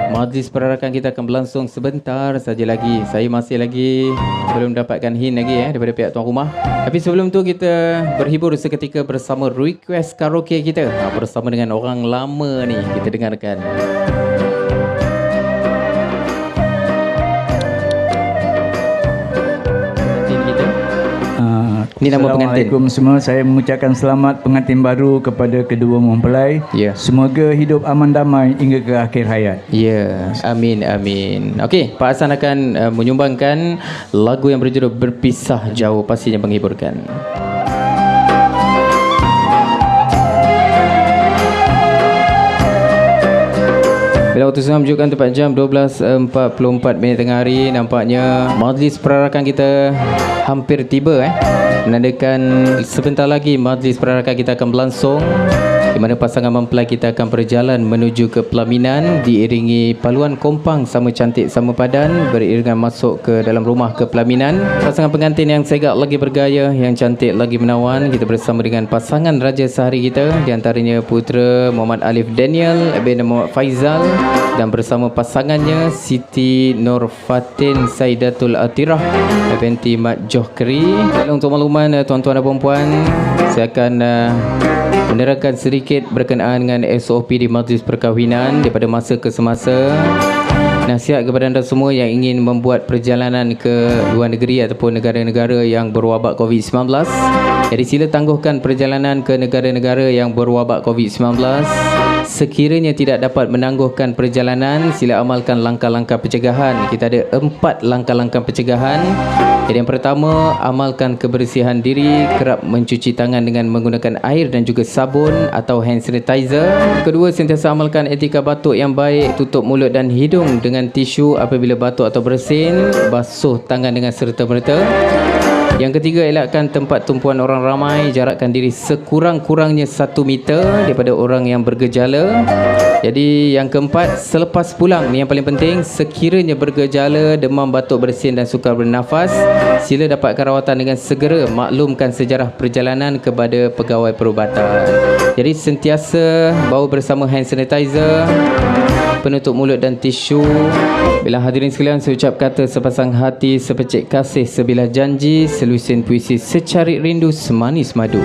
majlis perarakan kita akan berlangsung sebentar saja lagi. Saya masih lagi belum dapatkan hint lagi daripada pihak tuan rumah. Tapi sebelum tu kita berhibur seketika bersama request karaoke kita bersama dengan orang lama ni. Kita dengarkan. Ini nama pengantin. Assalamualaikum semua. Saya mengucapkan selamat pengantin baru kepada kedua mempelai. Ya. Semoga hidup aman damai hingga ke akhir hayat. Ya, amin amin. Okey, Pak Hasan akan menyumbangkan lagu yang berjudul Berpisah Jauh, pastinya menghiburkan. Bila waktu sudah menunjukkan tepat jam 12.44 minit tengah hari, nampaknya majlis perarakan kita hampir tiba menandakan sebentar lagi majlis perarakan kita akan berlangsung, di mana pasangan mempelai kita akan berjalan menuju ke pelaminan diiringi paluan kompang sama cantik sama padan beriringan masuk ke dalam rumah ke pelaminan. Pasangan pengantin yang segak lagi bergaya, yang cantik lagi menawan, kita bersama dengan pasangan raja sehari kita, di antaranya putera Muhammad Alif Daniel bin Muhammad Faizal dan bersama pasangannya Siti Nurfatin Saidatul Atirah binti Mat Johri. Untuk makluman tuan-tuan dan puan-puan, saya akan menerangkan sedikit berkenaan dengan SOP di majlis perkahwinan daripada masa ke semasa. Nasihat kepada anda semua yang ingin membuat perjalanan ke luar negeri ataupun negara-negara yang berwabak COVID-19. Jadi sila tangguhkan perjalanan ke negara-negara yang berwabak COVID-19. Sekiranya tidak dapat menangguhkan perjalanan, sila amalkan langkah-langkah pencegahan. Kita ada 4 langkah-langkah pencegahan. Jadi yang pertama, amalkan kebersihan diri, kerap mencuci tangan dengan menggunakan air dan juga sabun atau hand sanitizer. Kedua, sentiasa amalkan etika batuk yang baik, tutup mulut dan hidung dengan tisu apabila batuk atau bersin, basuh tangan dengan serta-merta. Yang ketiga, elakkan tempat tumpuan orang ramai, jarakkan diri sekurang-kurangnya 1 meter daripada orang yang bergejala. Jadi yang keempat, selepas pulang, ni yang paling penting, sekiranya bergejala, demam, batuk, bersin dan sukar bernafas, sila dapatkan rawatan dengan segera. Maklumkan sejarah perjalanan kepada pegawai perubatan. Jadi sentiasa bawa bersama hand sanitizer, penutup mulut dan tisu. Bila hadirin sekalian, saya ucap kata sepasang hati, sepecik kasih, sebilah janji, selusin puisi, secarik rindu, semanis madu.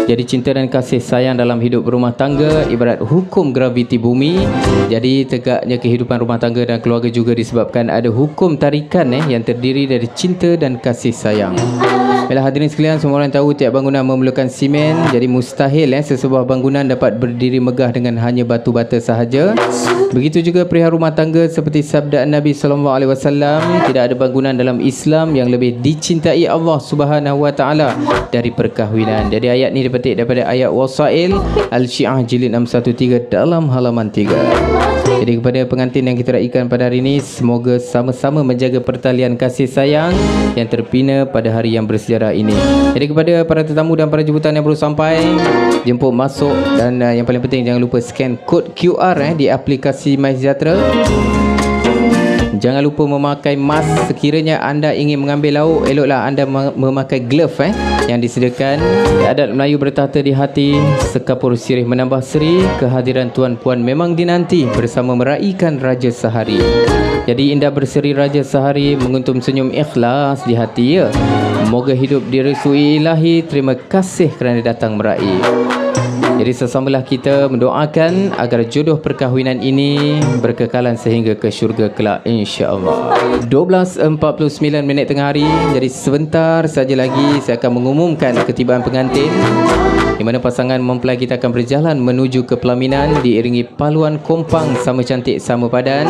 Jadi cinta dan kasih sayang dalam hidup berumah tangga ibarat hukum graviti bumi. Jadi tegaknya kehidupan rumah tangga dan keluarga juga disebabkan ada hukum tarikan yang terdiri dari cinta dan kasih sayang. Bila hadirin sekalian, semua orang tahu tiap bangunan memerlukan simen. Jadi mustahil sesebuah bangunan dapat berdiri megah dengan hanya batu bata sahaja. Begitu juga perihal rumah tangga, seperti sabda Nabi SAW, tidak ada bangunan dalam Islam yang lebih dicintai Allah Subhanahu Wa Taala dari perkahwinan. Jadi ayat ni dipetik daripada ayat Wasail Al-Syiah jilid 613 dalam halaman 3. Jadi kepada pengantin yang kita raikan pada hari ini, semoga sama-sama menjaga pertalian kasih sayang yang terpina pada hari yang bersejarah ini. Jadi kepada para tetamu dan para jemputan yang baru sampai, jemput masuk dan yang paling penting jangan lupa scan kod QR di aplikasi MySejahtera. Jangan lupa memakai mask. Sekiranya anda ingin mengambil lauk, eloklah anda memakai glove yang disediakan. Adat Melayu bertahta di hati, sekapur sirih menambah seri. Kehadiran tuan puan memang dinanti bersama meraikan Raja Sehari. Jadi indah berseri Raja Sehari, menguntum senyum ikhlas di hati ya. Moga hidup direstui ilahi. Terima kasih kerana datang meraih. Jadi sesamalah kita mendoakan agar jodoh perkahwinan ini berkekalan sehingga ke syurga kelak, insya-Allah. 12.49 minit tengah hari. Jadi sebentar saja lagi saya akan mengumumkan ketibaan pengantin, di mana pasangan mempelai kita akan berjalan menuju ke pelaminan diiringi paluan kompang sama cantik sama padan,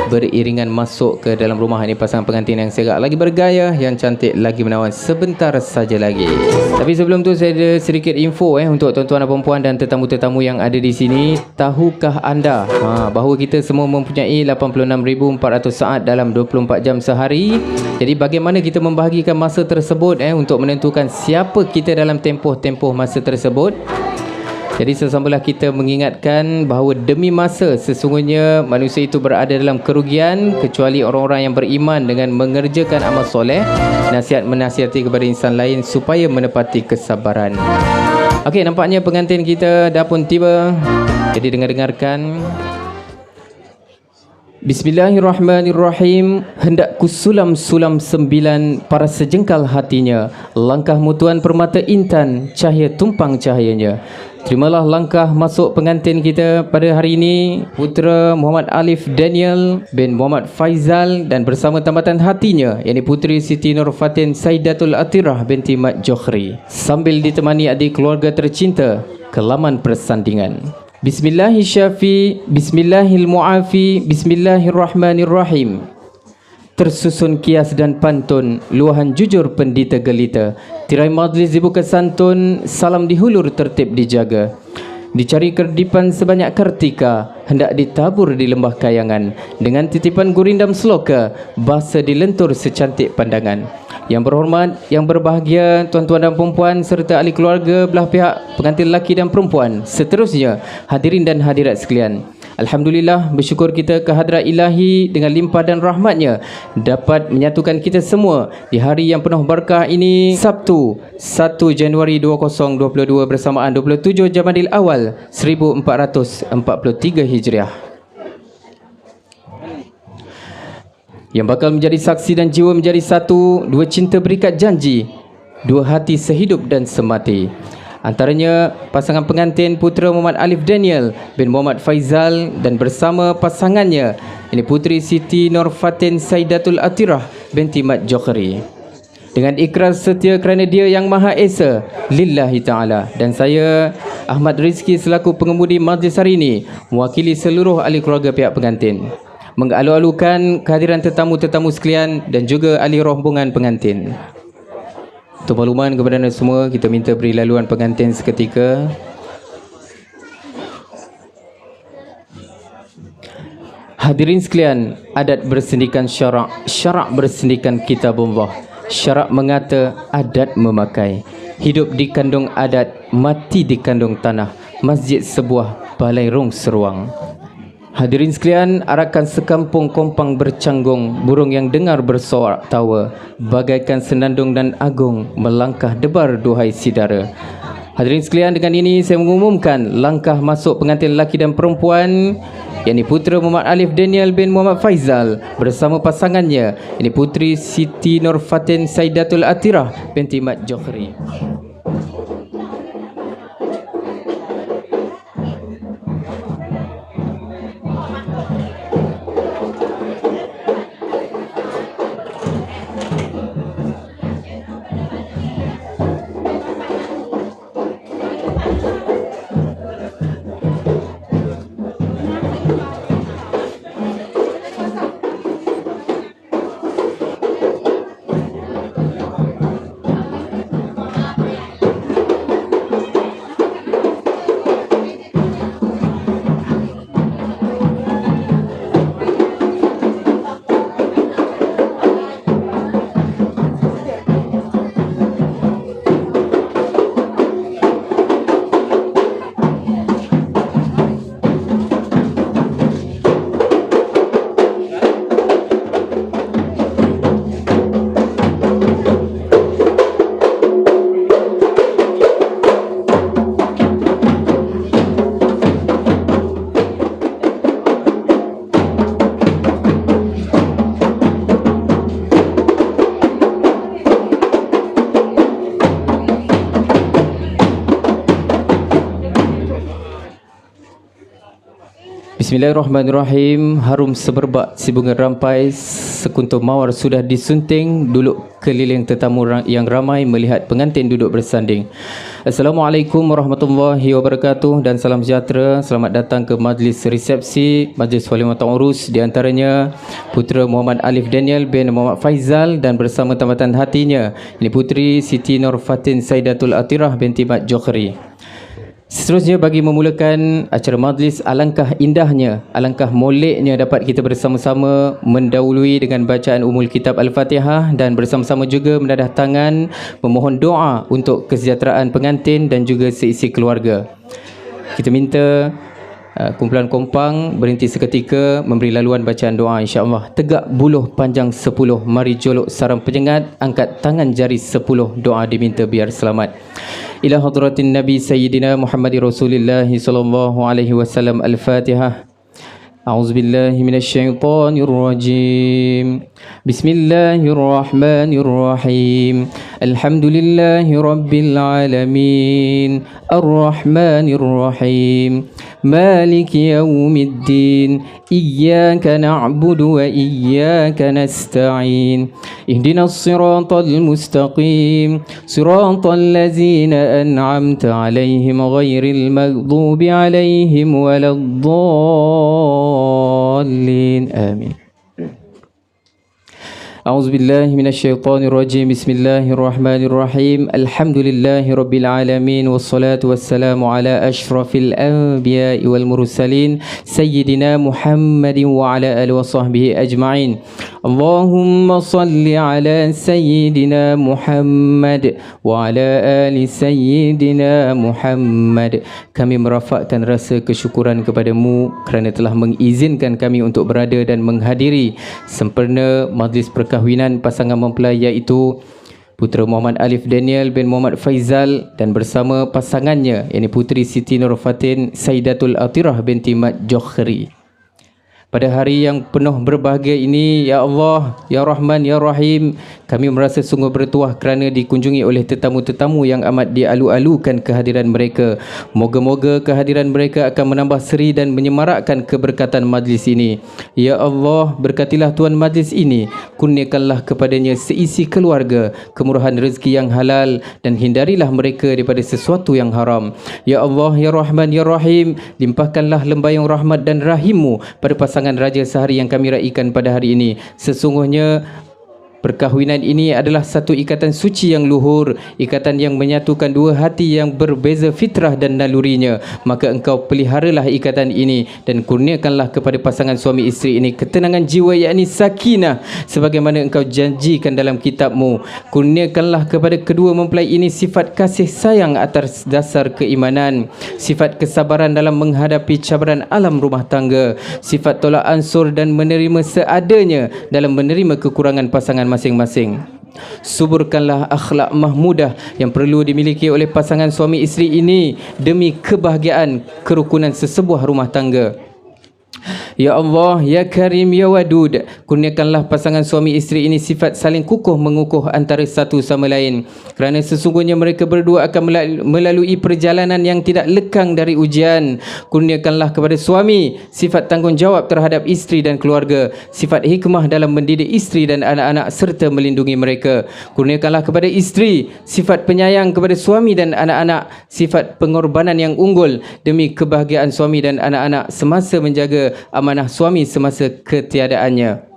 beriringan masuk ke dalam rumah. Ini pasangan pengantin yang segak lagi bergaya, yang cantik lagi menawan sebentar saja lagi. Tapi sebelum tu saya ada sedikit info untuk tuan-tuan dan puan-puan dan tetamu-tetamu yang ada di sini. Tahukah anda bahawa kita semua mempunyai 86,400 saat dalam 24 jam sehari. Jadi bagaimana kita membahagikan masa tersebut untuk menentukan siapa kita dalam tempoh masa tersebut. Jadi sesamalah kita mengingatkan bahawa demi masa, sesungguhnya manusia itu berada dalam kerugian kecuali orang-orang yang beriman dengan mengerjakan amal soleh, menasihati kepada insan lain supaya menepati kesabaran. Okey, nampaknya pengantin kita dah pun tiba. Jadi dengarkan. Bismillahirrahmanirrahim. Hendak kusulam-sulam 9 para sejengkal hatinya. Langkahmu tuan permata intan, cahaya tumpang cahayanya. Terimalah langkah masuk pengantin kita pada hari ini, putera Muhammad Alif Daniel bin Muhammad Faizal dan bersama tambatan hatinya, yakni puteri Siti Nurfatin Saidatul Atirah binti Mat Johri, sambil ditemani adik keluarga tercinta ke laman persandingan. Bismillahirrahmanirrahim. Bismillahirrahmanirrahim. Bismillahirrahmanirrahim. Tersusun kias dan pantun, luahan jujur pendita gelita. Tirai majlis dibuka santun, salam dihulur tertib dijaga. Dicari kerdipan sebanyak kartika, hendak ditabur di lembah kayangan. Dengan titipan gurindam seloka, bahasa dilentur secantik pandangan. Yang berhormat, yang berbahagia, tuan-tuan dan puan-puan serta ahli keluarga belah pihak pengantin lelaki dan perempuan. Seterusnya, hadirin dan hadirat sekalian, alhamdulillah, bersyukur kita kehadrat ilahi dengan limpah dan rahmatnya dapat menyatukan kita semua di hari yang penuh berkah ini, Sabtu 1 Januari 2022 bersamaan 27 Jamadil Awal 1443 Hijriah. yang bakal menjadi saksi dan jiwa menjadi satu, dua cinta berikat janji, dua hati sehidup dan semati. Antaranya pasangan pengantin putera Muhammad Alif Daniel bin Muhammad Faizal dan bersama pasangannya ini Puteri Siti Nur Fatin Saidatul Atirah binti Mat Jokhri. Dengan ikrar setia kerana Dia yang Maha Esa, lillahi ta'ala, dan saya Ahmad Rizki selaku pengemudi majlis hari ini mewakili seluruh ahli keluarga pihak pengantin mengalu-alukan kehadiran tetamu-tetamu sekalian dan juga ahli rombongan pengantin. Untuk makluman kepada anda semua, kita minta beri laluan pengantin seketika. Hadirin sekalian, adat bersendikan syarak, syarak bersendikan kitabullah. Syarak mengata, adat memakai. Hidup dikandung adat, mati dikandung tanah. Masjid sebuah, balai rong seruang. Hadirin sekalian, arakan sekampung kompang bercanggung, burung yang dengar bersorak tawa, bagaikan senandung dan agung, melangkah debar duhai sidara. Hadirin sekalian, dengan ini saya mengumumkan langkah masuk pengantin lelaki dan perempuan, yakni putera Muhammad Alif Daniel bin Muhammad Faizal bersama pasangannya, yakni Puteri Siti Nur Fatin Saidatul Atirah binti Mat Jokhri. Bismillahirrahmanirrahim. Harum semerbak si bunga rampai, sekuntum mawar sudah disunting, duduk keliling tetamu yang ramai melihat pengantin duduk bersanding. Assalamualaikum warahmatullahi wabarakatuh dan salam sejahtera. Selamat datang ke majlis resepsi Majlis Walimatul Urus, di antaranya putera Muhammad Alif Daniel bin Muhammad Faizal dan bersama tambatan hatinya ini Puteri Siti Nur Fatin Saidatul Atirah binti Mat Jokhri. Seterusnya, bagi memulakan acara majlis, alangkah indahnya, alangkah moleknya dapat kita bersama-sama mendahului dengan bacaan umul kitab Al-Fatihah dan bersama-sama juga menadah tangan memohon doa untuk kesejahteraan pengantin dan juga seisi keluarga. Kita minta kumpulan kompang berhenti seketika memberi laluan bacaan doa, insya-Allah. Tegak buluh panjang 10, mari jolok sarang penyengat, angkat tangan jari 10, doa diminta biar selamat. Ila hadratin Nabi Sayyidina Muhammad Rasulullah sallallahu alaihi wasallam. Al-Fatihah. A'udzubillahi minasyaitonir rajim. Bismillahirrahmanirrahim. Alhamdulillahi rabbil alamin. Arrahmanir rahim. Maliki yaumiddin. Iyyaka na'budu wa iyyaka nasta'in. Ihdinas siratal mustaqim. Siratal ladzina an'amta 'alaihim ghairil maghdubi 'alaihim waladdallin. Amin. أعوذ بالله من الشيطان الرجيم. بسم الله الرحمن الرحيم. الحمد لله رب العالمين والصلاة والسلام على أشرف الأنبياء والمرسلين سيدنا محمد وعلى آله وصحبه أجمعين. اللهم صل على سيدنا محمد وعلى آل سيدنا محمد. Kami merafakkan rasa kesyukuran kepadamu kerana telah mengizinkan kami untuk berada dan menghadiri sempurna majlis perkahwinan pasangan mempelai, iaitu putera Muhammad Alif Daniel bin Muhammad Faizal dan bersama pasangannya, yakni Puteri Siti Nur Fatin Saidatul Atirah binti Mat Jokhri. Pada hari yang penuh berbahagia ini, Ya Allah, Ya Rahman, Ya Rahim, kami merasa sungguh bertuah kerana dikunjungi oleh tetamu-tetamu yang amat dialu-alukan kehadiran mereka. Moga-moga kehadiran mereka akan menambah seri dan menyemarakkan keberkatan majlis ini. Ya Allah, berkatilah tuan majlis ini, kurniakanlah kepadanya seisi keluarga, kemurahan rezeki yang halal, dan hindarilah mereka daripada sesuatu yang haram. Ya Allah, Ya Rahman, Ya Rahim, limpahkanlah lembayung rahmat dan rahim-Mu pada pasangan raja sehari yang kami raikan pada hari ini. Sesungguhnya perkahwinan ini adalah satu ikatan suci yang luhur, ikatan yang menyatukan dua hati yang berbeza fitrah dan nalurinya. Maka engkau peliharalah ikatan ini dan kurniakanlah kepada pasangan suami isteri ini ketenangan jiwa, yakni sakinah, sebagaimana engkau janjikan dalam kitab-Mu. Kurniakanlah kepada kedua mempelai ini sifat kasih sayang atas dasar keimanan, sifat kesabaran dalam menghadapi cabaran alam rumah tangga, sifat tolak ansur dan menerima seadanya dalam menerima kekurangan pasangan masing-masing. Suburkanlah akhlak mahmudah yang perlu dimiliki oleh pasangan suami isteri ini demi kebahagiaan kerukunan sesebuah rumah tangga. Ya Allah, Ya Karim, Ya Wadud, kurniakanlah pasangan suami isteri ini sifat saling kukuh mengukuh antara satu sama lain, kerana sesungguhnya mereka berdua akan melalui perjalanan yang tidak lekang dari ujian. Kurniakanlah kepada suami sifat tanggungjawab terhadap isteri dan keluarga, sifat hikmah dalam mendidik isteri dan anak-anak serta melindungi mereka. Kurniakanlah kepada isteri sifat penyayang kepada suami dan anak-anak, sifat pengorbanan yang unggul demi kebahagiaan suami dan anak-anak semasa menjaga amanah suami semasa ketiadaannya.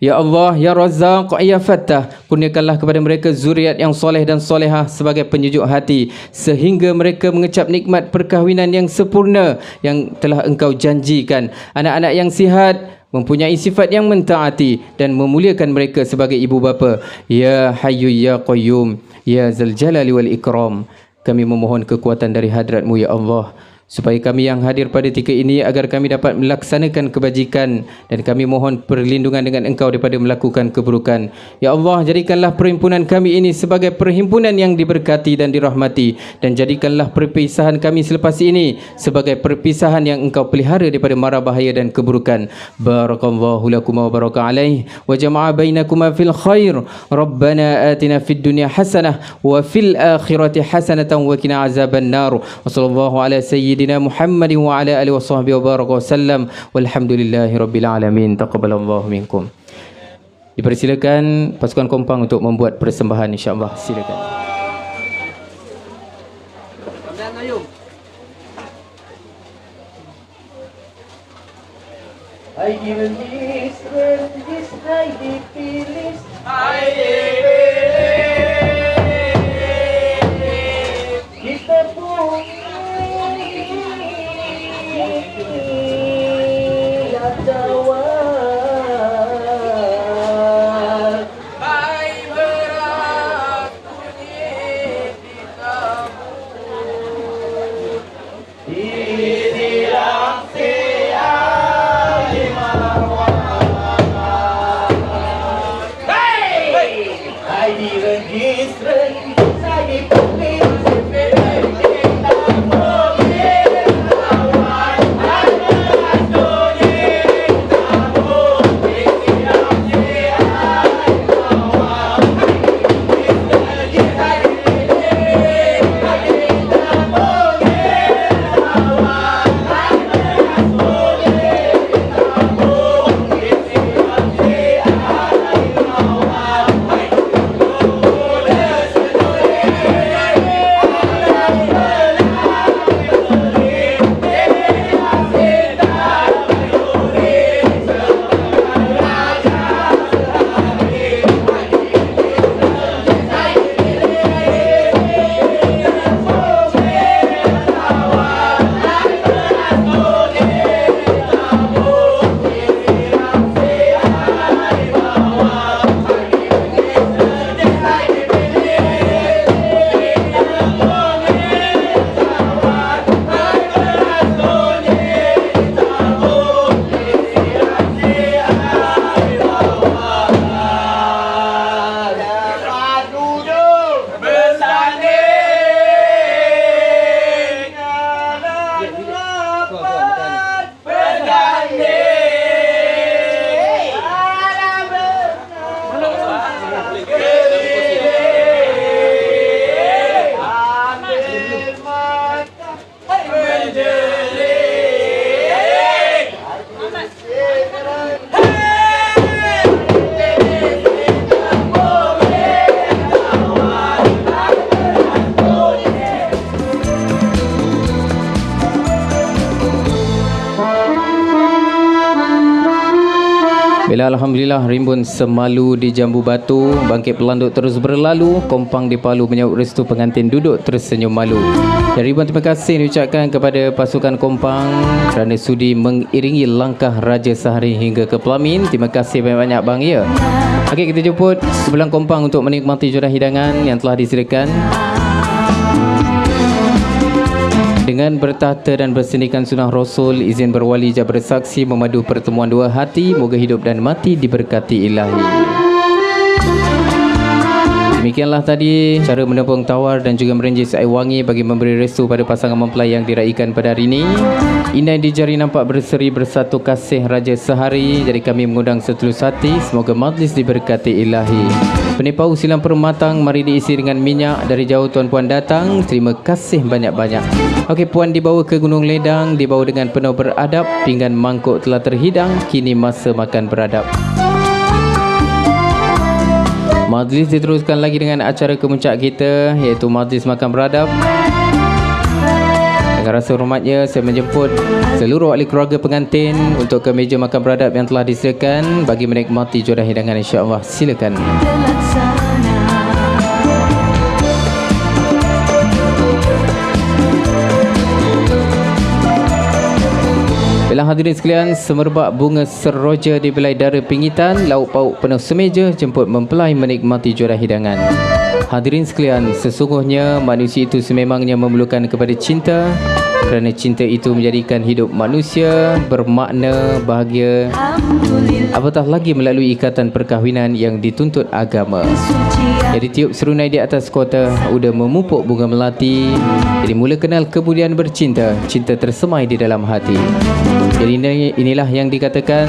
Ya Allah, Ya Razzaq, Ya Fattah, kurniakanlah kepada mereka zuriat yang soleh dan solehah sebagai penyejuk hati, sehingga mereka mengecap nikmat perkahwinan yang sempurna yang telah Engkau janjikan. Anak-anak yang sihat, mempunyai sifat yang mentaati dan memuliakan mereka sebagai ibu bapa. Ya Hayyu Ya Qayyum, Ya Zal Jalali wal Ikram, kami memohon kekuatan dari hadrat-Mu ya Allah, supaya kami yang hadir pada ketika ini agar kami dapat melaksanakan kebajikan, dan kami mohon perlindungan dengan Engkau daripada melakukan keburukan. Ya Allah, jadikanlah perhimpunan kami ini sebagai perhimpunan yang diberkati dan dirahmati, dan jadikanlah perpisahan kami selepas ini sebagai perpisahan yang Engkau pelihara daripada mara bahaya dan keburukan. Barakallahu lakum wa baraka alaihi wa jama'a bainakuma fil khair. Rabbana atina fid dunya hasanah wa fil akhirati hasanatan wa qina azaban nar. Wa sallallahu ala sayyidina Muhammad wa ala alihi wa sahbihi wa baraka wasallam. Walhamdulillahi rabbil alamin. Taqabbalallahu minkum. Dipersilakan pasukan kompang untuk membuat persembahan, insya-Allah. Silakan. Baiklah, Alhamdulillah, rimbun semalu di Jambu Batu, bangkit pelanduk terus berlalu, kompang di Palu menyambut restu pengantin duduk tersenyum malu. Dan ribuan terima kasih diucapkan kepada pasukan kompang kerana sudi mengiringi langkah Raja Sehari hingga ke Pelamin. Terima kasih banyak-banyak bang ya. Okey, kita jemput sebelah kompang untuk menikmati juara hidangan yang telah disediakan. Dengan bertahta dan bersendikan sunnah Rasul, izin berwali jah bersaksi memadu pertemuan dua hati, moga hidup dan mati diberkati ilahi. Demikianlah tadi cara menepung tawar dan juga merenjis air wangi bagi memberi restu pada pasangan mempelai yang diraikan pada hari ini. Inai di jari nampak berseri bersatu kasih Raja Sehari. Jadi kami mengundang setulus hati, semoga majlis diberkati ilahi. Penipau silam permatang, mari diisi dengan minyak. Dari jauh tuan-puan datang, terima kasih banyak-banyak. Okey, puan dibawa ke Gunung Ledang, dibawa dengan penuh beradab. Pinggan mangkuk telah terhidang, kini masa makan beradab. Majlis diteruskan lagi dengan acara kemuncak kita, iaitu majlis makan beradab. Dengan rasa hormatnya, saya menjemput seluruh ahli keluarga pengantin untuk ke meja makan beradab yang telah disediakan bagi menikmati juara hidangan, insya-Allah. Silakan. Baiklah hadirin sekalian, semerbak bunga seroja di belai dara pingitan, lauk pauk penuh semeja, jemput mempelai menikmati juara hidangan. Hadirin sekalian, sesungguhnya manusia itu sememangnya memerlukan kepada cinta, kerana cinta itu menjadikan hidup manusia bermakna, bahagia, apatah lagi melalui ikatan perkahwinan yang dituntut agama. Jadi tiup serunai di atas kota, udah memupuk bunga melati. Jadi mula kenal kemudian bercinta, cinta tersemai di dalam hati. Jadi inilah yang dikatakan,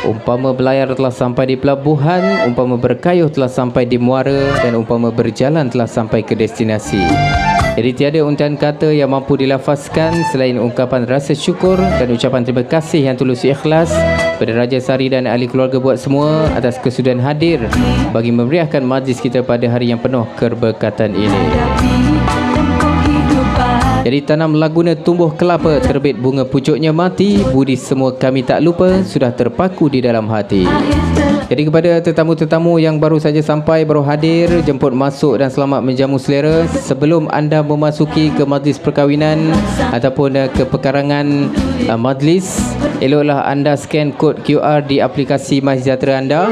umpama belayar telah sampai di pelabuhan, umpama berkayuh telah sampai di muara, dan umpama berjalan telah sampai ke destinasi. Jadi tiada untayan kata yang mampu dilafazkan selain ungkapan rasa syukur dan ucapan terima kasih yang tulus ikhlas pada Raja Sehari dan ahli keluarga buat semua atas kesudahan hadir bagi memeriahkan majlis kita pada hari yang penuh keberkatan ini. Jadi tanam laguna tumbuh kelapa, terbit bunga pucuknya mati, budi semua kami tak lupa, sudah terpaku di dalam hati. Jadi kepada tetamu-tetamu yang baru saja sampai, baru hadir, jemput masuk dan selamat menjamu selera. Sebelum anda memasuki ke majlis perkahwinan ataupun ke pekarangan majlis, eloklah anda scan kod QR di aplikasi MySejahtera anda.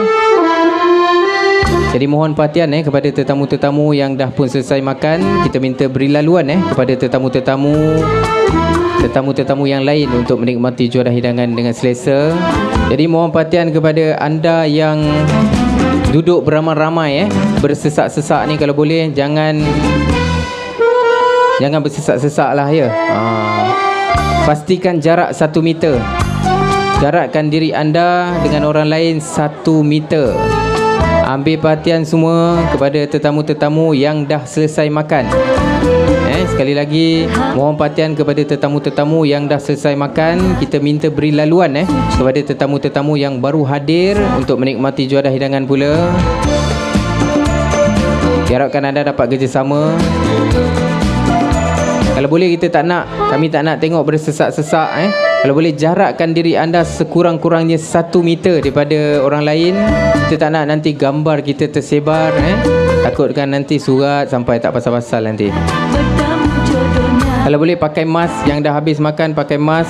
Jadi mohon perhatian kepada tetamu-tetamu yang dah pun selesai makan. Kita minta beri laluan kepada tetamu-tetamu yang lain untuk menikmati juara hidangan dengan selesa. Jadi mohon perhatian kepada anda yang duduk beramai-ramai bersesak-sesak ni, kalau boleh jangan bersesak-sesak lah ya. Pastikan jarak 1 meter. Jarakkan diri anda dengan orang lain 1 meter. Ambil perhatian semua kepada tetamu-tetamu yang dah selesai makan. Sekali lagi, mohon perhatian kepada tetamu-tetamu yang dah selesai makan. Kita minta beri laluan kepada tetamu-tetamu yang baru hadir untuk menikmati juara hidangan pula. Diharapkan anda dapat kerjasama. Kalau boleh kami tak nak tengok bersesak-sesak. Kalau boleh jarakkan diri anda sekurang-kurangnya 1 meter daripada orang lain. Kita tak nak nanti gambar kita tersebar. Takutkan nanti surat sampai tak pasal-pasal nanti. Kalau boleh pakai mask, yang dah habis makan pakai mask.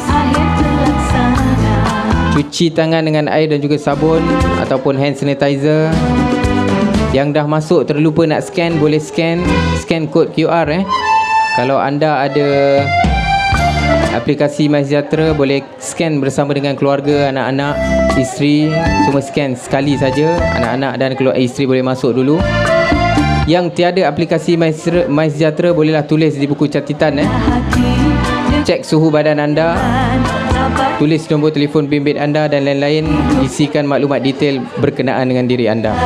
Cuci tangan dengan air dan juga sabun ataupun hand sanitizer. Yang dah masuk terlupa nak scan, boleh scan kod QR. Kalau anda ada aplikasi MySejahtera, boleh scan bersama dengan keluarga, anak-anak, isteri, semua scan sekali saja. Anak-anak dan keluarga isteri boleh masuk dulu. Yang tiada aplikasi MySejahtera, bolehlah tulis di buku catatan. Cek suhu badan anda, tulis nombor telefon bimbit anda dan lain-lain. Isikan maklumat detail berkenaan dengan diri anda.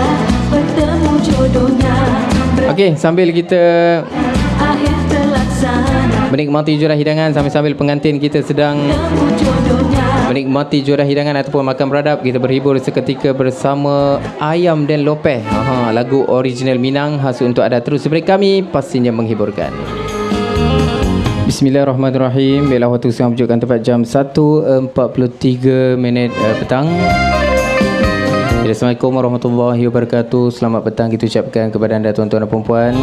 Okey, sambil kita menikmati juara hidangan, sambil-sambil pengantin kita sedang menikmati juara hidangan ataupun makan beradab, kita berhibur seketika bersama Ayam dan Lopeh. Lagu original Minang khas untuk anda, terus bersama kami, pastinya menghiburkan. Bismillahirrahmanirrahim. Bila waktu saya menunjukkan tepat jam 1.43 petang. Assalamualaikum warahmatullahi wabarakatuh. Selamat petang kita ucapkan kepada anda tuan-tuan dan puan-puan,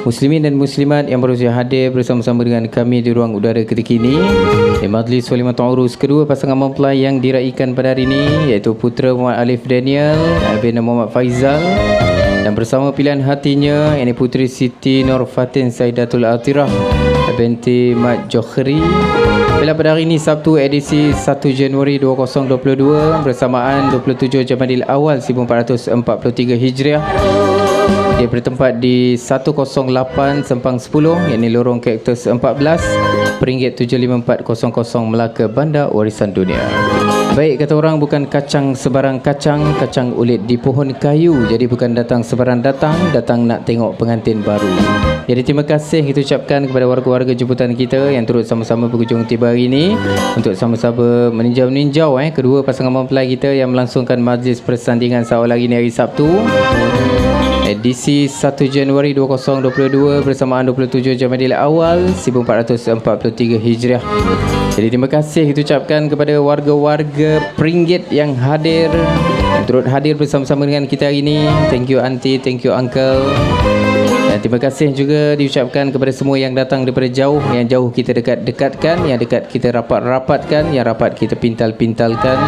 muslimin dan muslimat yang berusia hadir bersama-sama dengan kami di ruang udara ketika ini di Majlis Walimatul Urus kedua pasangan mempelai yang diraikan pada hari ini, iaitu putera Muhammad Alif Daniel bin Muhammad Faizal dan bersama pilihan hatinya, yakni Puteri Siti Nur Fatin Saidatul Atirah binti Mat Johri. Bila pada hari ini Sabtu edisi 1 Januari 2022 bersamaan 27 Jamadil Awal 1443 Hijriah. Dia bertempat di 108 Sempang 10, yakni Lorong Kaktus 14, Peringgit 75400 Melaka, Bandar Warisan Dunia. Baik, kata orang, bukan kacang sebarang kacang, kacang ulit di pohon kayu. Jadi bukan datang sebarang datang nak tengok pengantin baru. Jadi terima kasih kita ucapkan kepada warga-warga jemputan kita yang turut sama-sama berkunjung tiba hari ini untuk sama-sama meninjau kedua pasangan mempelai kita yang melangsungkan majlis persandingan seawal hari ini, hari Sabtu edisi 1 Januari 2022 bersamaan 27 Jamadil Awal 1443 Hijriah. Jadi terima kasih kita ucapkan kepada warga-warga Peringgit yang hadir, turut hadir bersama-sama dengan kita hari ini. Thank you auntie, thank you uncle. Dan terima kasih juga diucapkan kepada semua yang datang daripada jauh. Yang jauh kita dekat-dekatkan, yang dekat kita rapat-rapatkan, yang rapat kita pintal-pintalkan.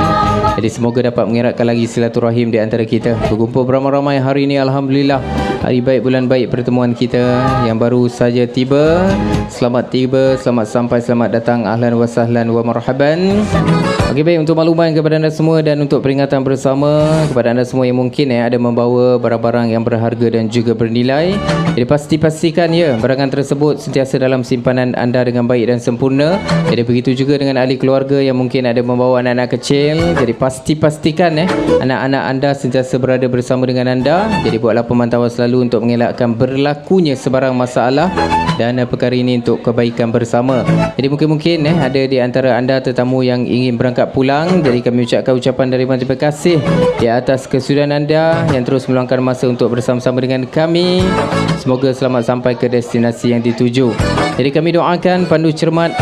Jadi semoga dapat mengeratkan lagi silaturahim di antara kita. Berkumpul beramai-ramai hari ini, alhamdulillah. Hari baik, bulan baik pertemuan kita yang baru saja tiba. Selamat tiba, selamat sampai, selamat datang, ahlan wa sahlan wa marhaban. Okey, baik, untuk makluman kepada anda semua dan untuk peringatan bersama kepada anda semua yang mungkin ada membawa barang-barang yang berharga dan juga bernilai. Jadi pastikan ya, barangan tersebut sentiasa dalam simpanan anda dengan baik dan sempurna. Jadi begitu juga dengan ahli keluarga yang mungkin ada membawa anak-anak kecil. Jadi pastikan anak-anak anda sentiasa berada bersama dengan anda. Jadi buatlah pemantauan selalu untuk mengelakkan berlakunya sebarang masalah dan perkara ini untuk kebaikan bersama. Jadi mungkin ada di antara anda tetamu yang ingin berangkat pulang. Jadi kami ucapkan ucapan dari terima kasih di atas kesudahan anda yang terus meluangkan masa untuk bersama-sama dengan kami. Semoga selamat sampai ke destinasi yang dituju. Jadi kami doakan pandu cermat,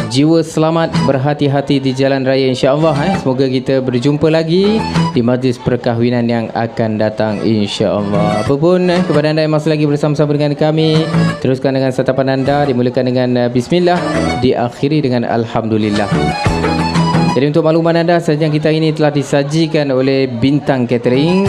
jiwa selamat, berhati-hati di jalan raya, insya-Allah. Semoga kita berjumpa lagi di majlis perkahwinan yang akan datang, insya-Allah. Apapun kepada anda yang masih lagi bersama-sama dengan kami, teruskan dengan santapan anda, dimulakan dengan bismillah, diakhiri dengan alhamdulillah. Jadi untuk makluman anda, sajian kita ini telah disajikan oleh Bintang Catering.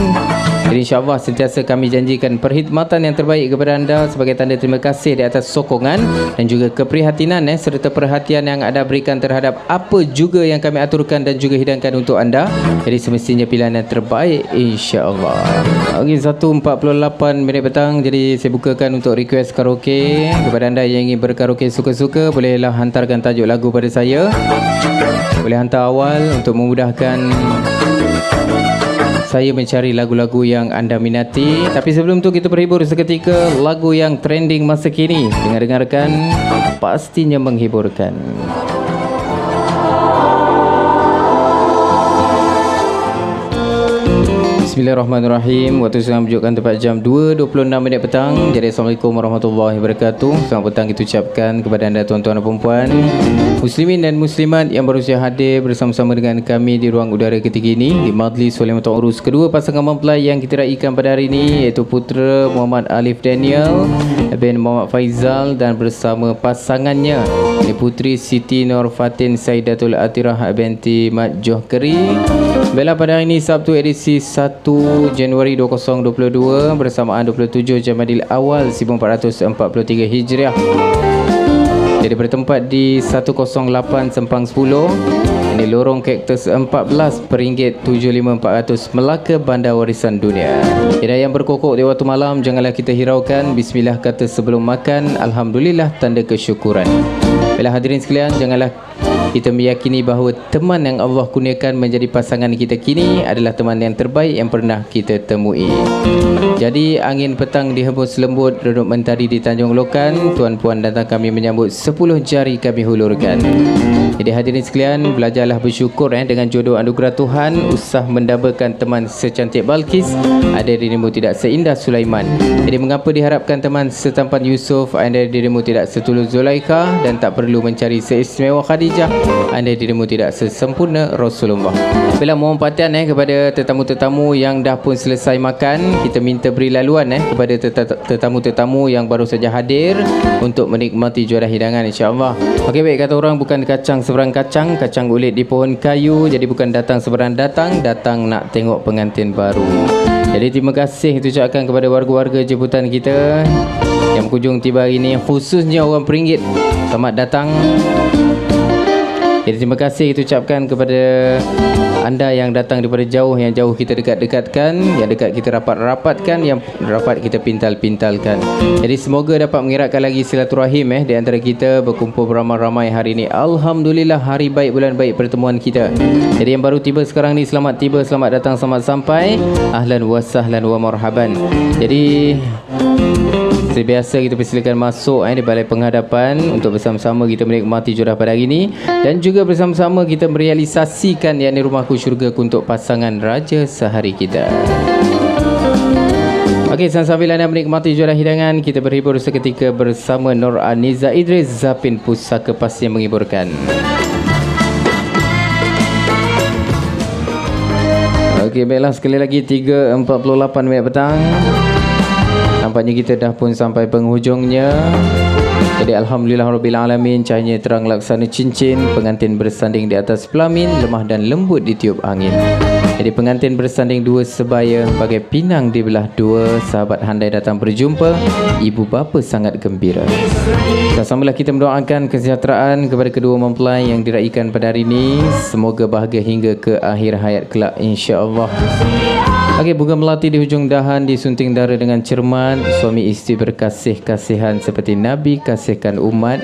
Jadi insya-Allah sentiasa kami janjikan perkhidmatan yang terbaik kepada anda sebagai tanda terima kasih di atas sokongan dan juga keprihatinan serta perhatian yang anda berikan terhadap apa juga yang kami aturkan dan juga hidangkan untuk anda. Jadi semestinya pilihan yang terbaik, insya-Allah. Okey, 1:48 minit petang. Jadi saya bukakan untuk request karaoke. Kepada anda yang ingin berkaraoke suka-suka, bolehlah hantarkan tajuk lagu pada saya. Boleh hantar awal untuk memudahkan saya mencari lagu-lagu yang anda minati. Tapi sebelum tu kita berhibur seketika lagu yang trending masa kini. Dengar-dengarkan, pastinya menghiburkan. Bismillahirrahmanirrahim. Waktu sedang menunjukkan tepat jam 2.26 minit petang. Jadi Assalamualaikum warahmatullahi wabarakatuh. Selamat petang kita ucapkan kepada anda tuan-tuan dan puan-puan, muslimin dan muslimat yang berusia hadir bersama-sama dengan kami di ruang udara ketika ini di Majlis Walimatul Urus kedua pasangan mempelai yang kita raikan pada hari ini, iaitu putera Muhammad Alif Daniel bin Muhammad Faizal dan bersama pasangannya, ini Puteri Siti Nur Fatin Saidatul Atirah binti Mat Johri. Bila pada hari ini Sabtu edisi 1 Januari 2022 bersamaan 27 Jamadil Awal 1443 Hijriah. Jadi bertempat di 108 Sempang 10, ini Lorong Kaktus 14, Peringgit 75400 Melaka, Bandar Warisan Dunia. Jadi yang berkokok di waktu malam, janganlah kita hiraukan. Bismillah kata sebelum makan, alhamdulillah tanda kesyukuran. Bila hadirin sekalian, janganlah kita meyakini bahawa teman yang Allah kurniakan menjadi pasangan kita kini adalah teman yang terbaik yang pernah kita temui. Jadi angin petang dihembus lembut, redut mentari di Tanjung Lokan, tuan-puan datang kami menyambut 10 jari kami hulurkan. Jadi hadirin sekalian, belajarlah bersyukur dengan jodoh anugerah Tuhan. Usah mendambakan teman secantik Balkis, ada dirimu tidak seindah Sulaiman. Jadi mengapa diharapkan teman setampan Yusuf, ada dirimu tidak setulus Zulaikha, dan tak perlu mencari seistimewa Khadijah. Anda dirimu tidak sesempurna Rasulullah. Bila mohon perhatian kepada tetamu-tetamu yang dah pun selesai makan, kita minta beri laluan kepada tetamu-tetamu yang baru saja hadir untuk menikmati juara hidangan insya-Allah. Okey, baik, kata orang bukan kacang seberang kacang, kacang ulit di pohon kayu. Jadi bukan datang seberang datang, datang nak tengok pengantin baru. Jadi terima kasih itu ucapkan kepada warga-warga jemputan kita yang berkunjung tiba hari ini, khususnya orang Peringgit. Selamat datang. Jadi terima kasih itu ucapkan kepada anda yang datang daripada jauh, yang jauh kita dekat-dekatkan, yang dekat kita rapat-rapatkan, yang rapat kita pintal-pintalkan. Jadi semoga dapat mengeratkan lagi silaturahim di antara kita, berkumpul beramai-ramai hari ini. Alhamdulillah, hari baik, bulan baik pertemuan kita. Jadi yang baru tiba sekarang ni, selamat tiba, selamat datang, selamat sampai. Ahlan wa sahlan wa marhaban. Jadi seperti biasa kita persilakan masuk di balai penghadapan untuk bersama-sama kita menikmati juara pada hari ini, dan juga bersama-sama kita merealisasikan yakni Rumahku Syurgaku untuk pasangan raja sehari kita. Okey, sambil anda menikmati juara hidangan, kita berhibur seketika bersama Nur Aniza Idris, Zapin Pusaka pasti yang menghiburkan. Okey, baiklah, sekali lagi 3.48 minit petang. Nampaknya kita dah pun sampai penghujungnya. Jadi alhamdulillahirabbil-alamin, cahayanya terang laksana cincin, pengantin bersanding di atas pelamin, lemah dan lembut ditiup angin. Jadi pengantin bersanding dua sebaya, bagai pinang di belah dua, sahabat handai datang berjumpa, ibu bapa sangat gembira. Sama-samalah kita mendoakan kesejahteraan kepada kedua mempelai yang diraikan pada hari ini. Semoga bahagia hingga ke akhir hayat kelak insya-Allah. Okey, bunga melati di hujung dahan disunting dara dengan cermat. Suami isteri berkasih-kasihan seperti Nabi kasihkan umat.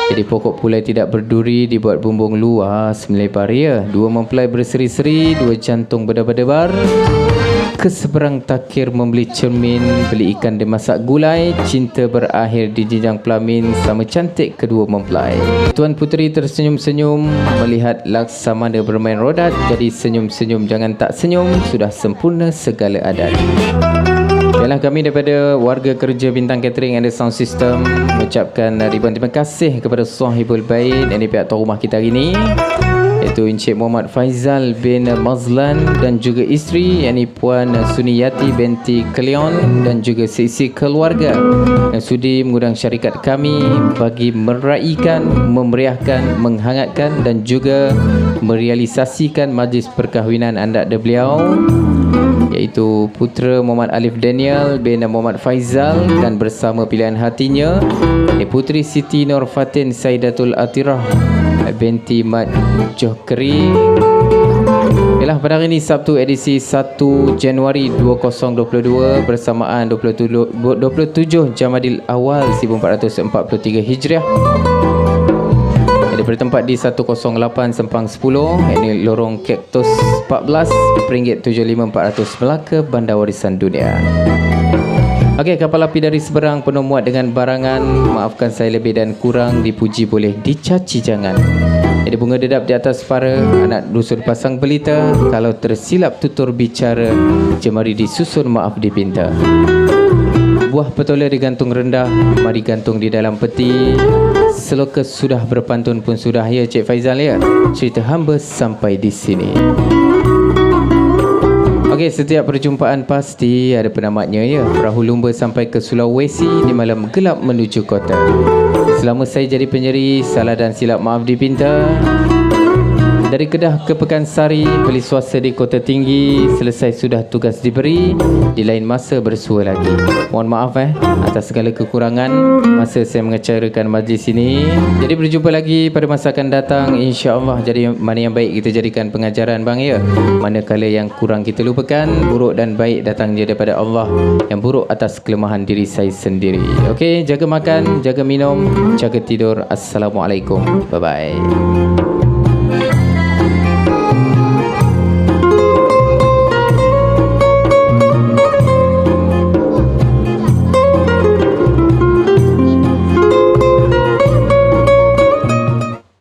Jadi pokok pulai tidak berduri, dibuat bumbung luas melebar ria. Dua mempelai berseri-seri, dua jantung berdebar-debar. Ke seberang takir membeli cermin, beli ikan dimasak gulai. Cinta berakhir di jenjang pelamin, sama cantik kedua mempelai. Tuan Puteri tersenyum-senyum melihat Laksamana bermain rodat. Jadi senyum-senyum jangan tak senyum, sudah sempurna segala adat. Ialah kami daripada warga kerja Bintang Catering and Sound System mengucapkan ribuan terima kasih kepada sahibul bait yang di pihak tuan rumah kita hari ini, iaitu Encik Muhammad Faizal bin Mazlan dan juga isteri yakni Puan Suniyati binti Kelion, dan juga seisi keluarga yang sudi mengundang syarikat kami bagi meraikan, memeriahkan, menghangatkan dan juga merealisasikan majlis perkahwinan anak beliau, iaitu putera Muhammad Alif Daniel bin Muhammad Faizal dan bersama pilihan hatinya Puteri Siti Nur Fatin Saidatul Atirah binti Mat Johkeri. Ialah pada hari ini Sabtu edisi 1 Januari 2022 bersamaan 27 Jamadil Awal 1443 Hijriah. Jadi bertempat di 108 Sempang 10, ini Lorong Cactus 14, RM75,400 Melaka, Bandar Warisan Dunia. Okey, kapal api dari seberang penuh muat dengan barangan. Maafkan saya lebih dan kurang, dipuji boleh, dicaci jangan. Jadi bunga dedap di atas para, anak dusun pasang belita. Kalau tersilap tutur bicara, jemari disusun maaf dipinta. Buah petola digantung rendah, mari gantung di dalam peti. Seloka sudah berpantun pun sudah, ya Cik Faizal ya. Cerita hamba sampai di sini. Okey, setiap perjumpaan pasti ada penamatnya ya. Perahu lumba sampai ke Sulawesi di malam gelap menuju kota. Selama saya jadi penyeri, salah dan silap maaf dipinta. Dari Kedah ke Pekansari, beli swasta di Kota Tinggi. Selesai sudah tugas diberi, di lain masa bersua lagi. Mohon maaf atas segala kekurangan masa saya mengacarakan majlis ini. Jadi berjumpa lagi pada masa akan datang insya-Allah. Jadi mana yang baik kita jadikan pengajaran bang ya. Manakala yang kurang kita lupakan, buruk dan baik datangnya daripada Allah. Yang buruk atas kelemahan diri saya sendiri. Okey, jaga makan, jaga minum, jaga tidur. Assalamualaikum. Bye bye.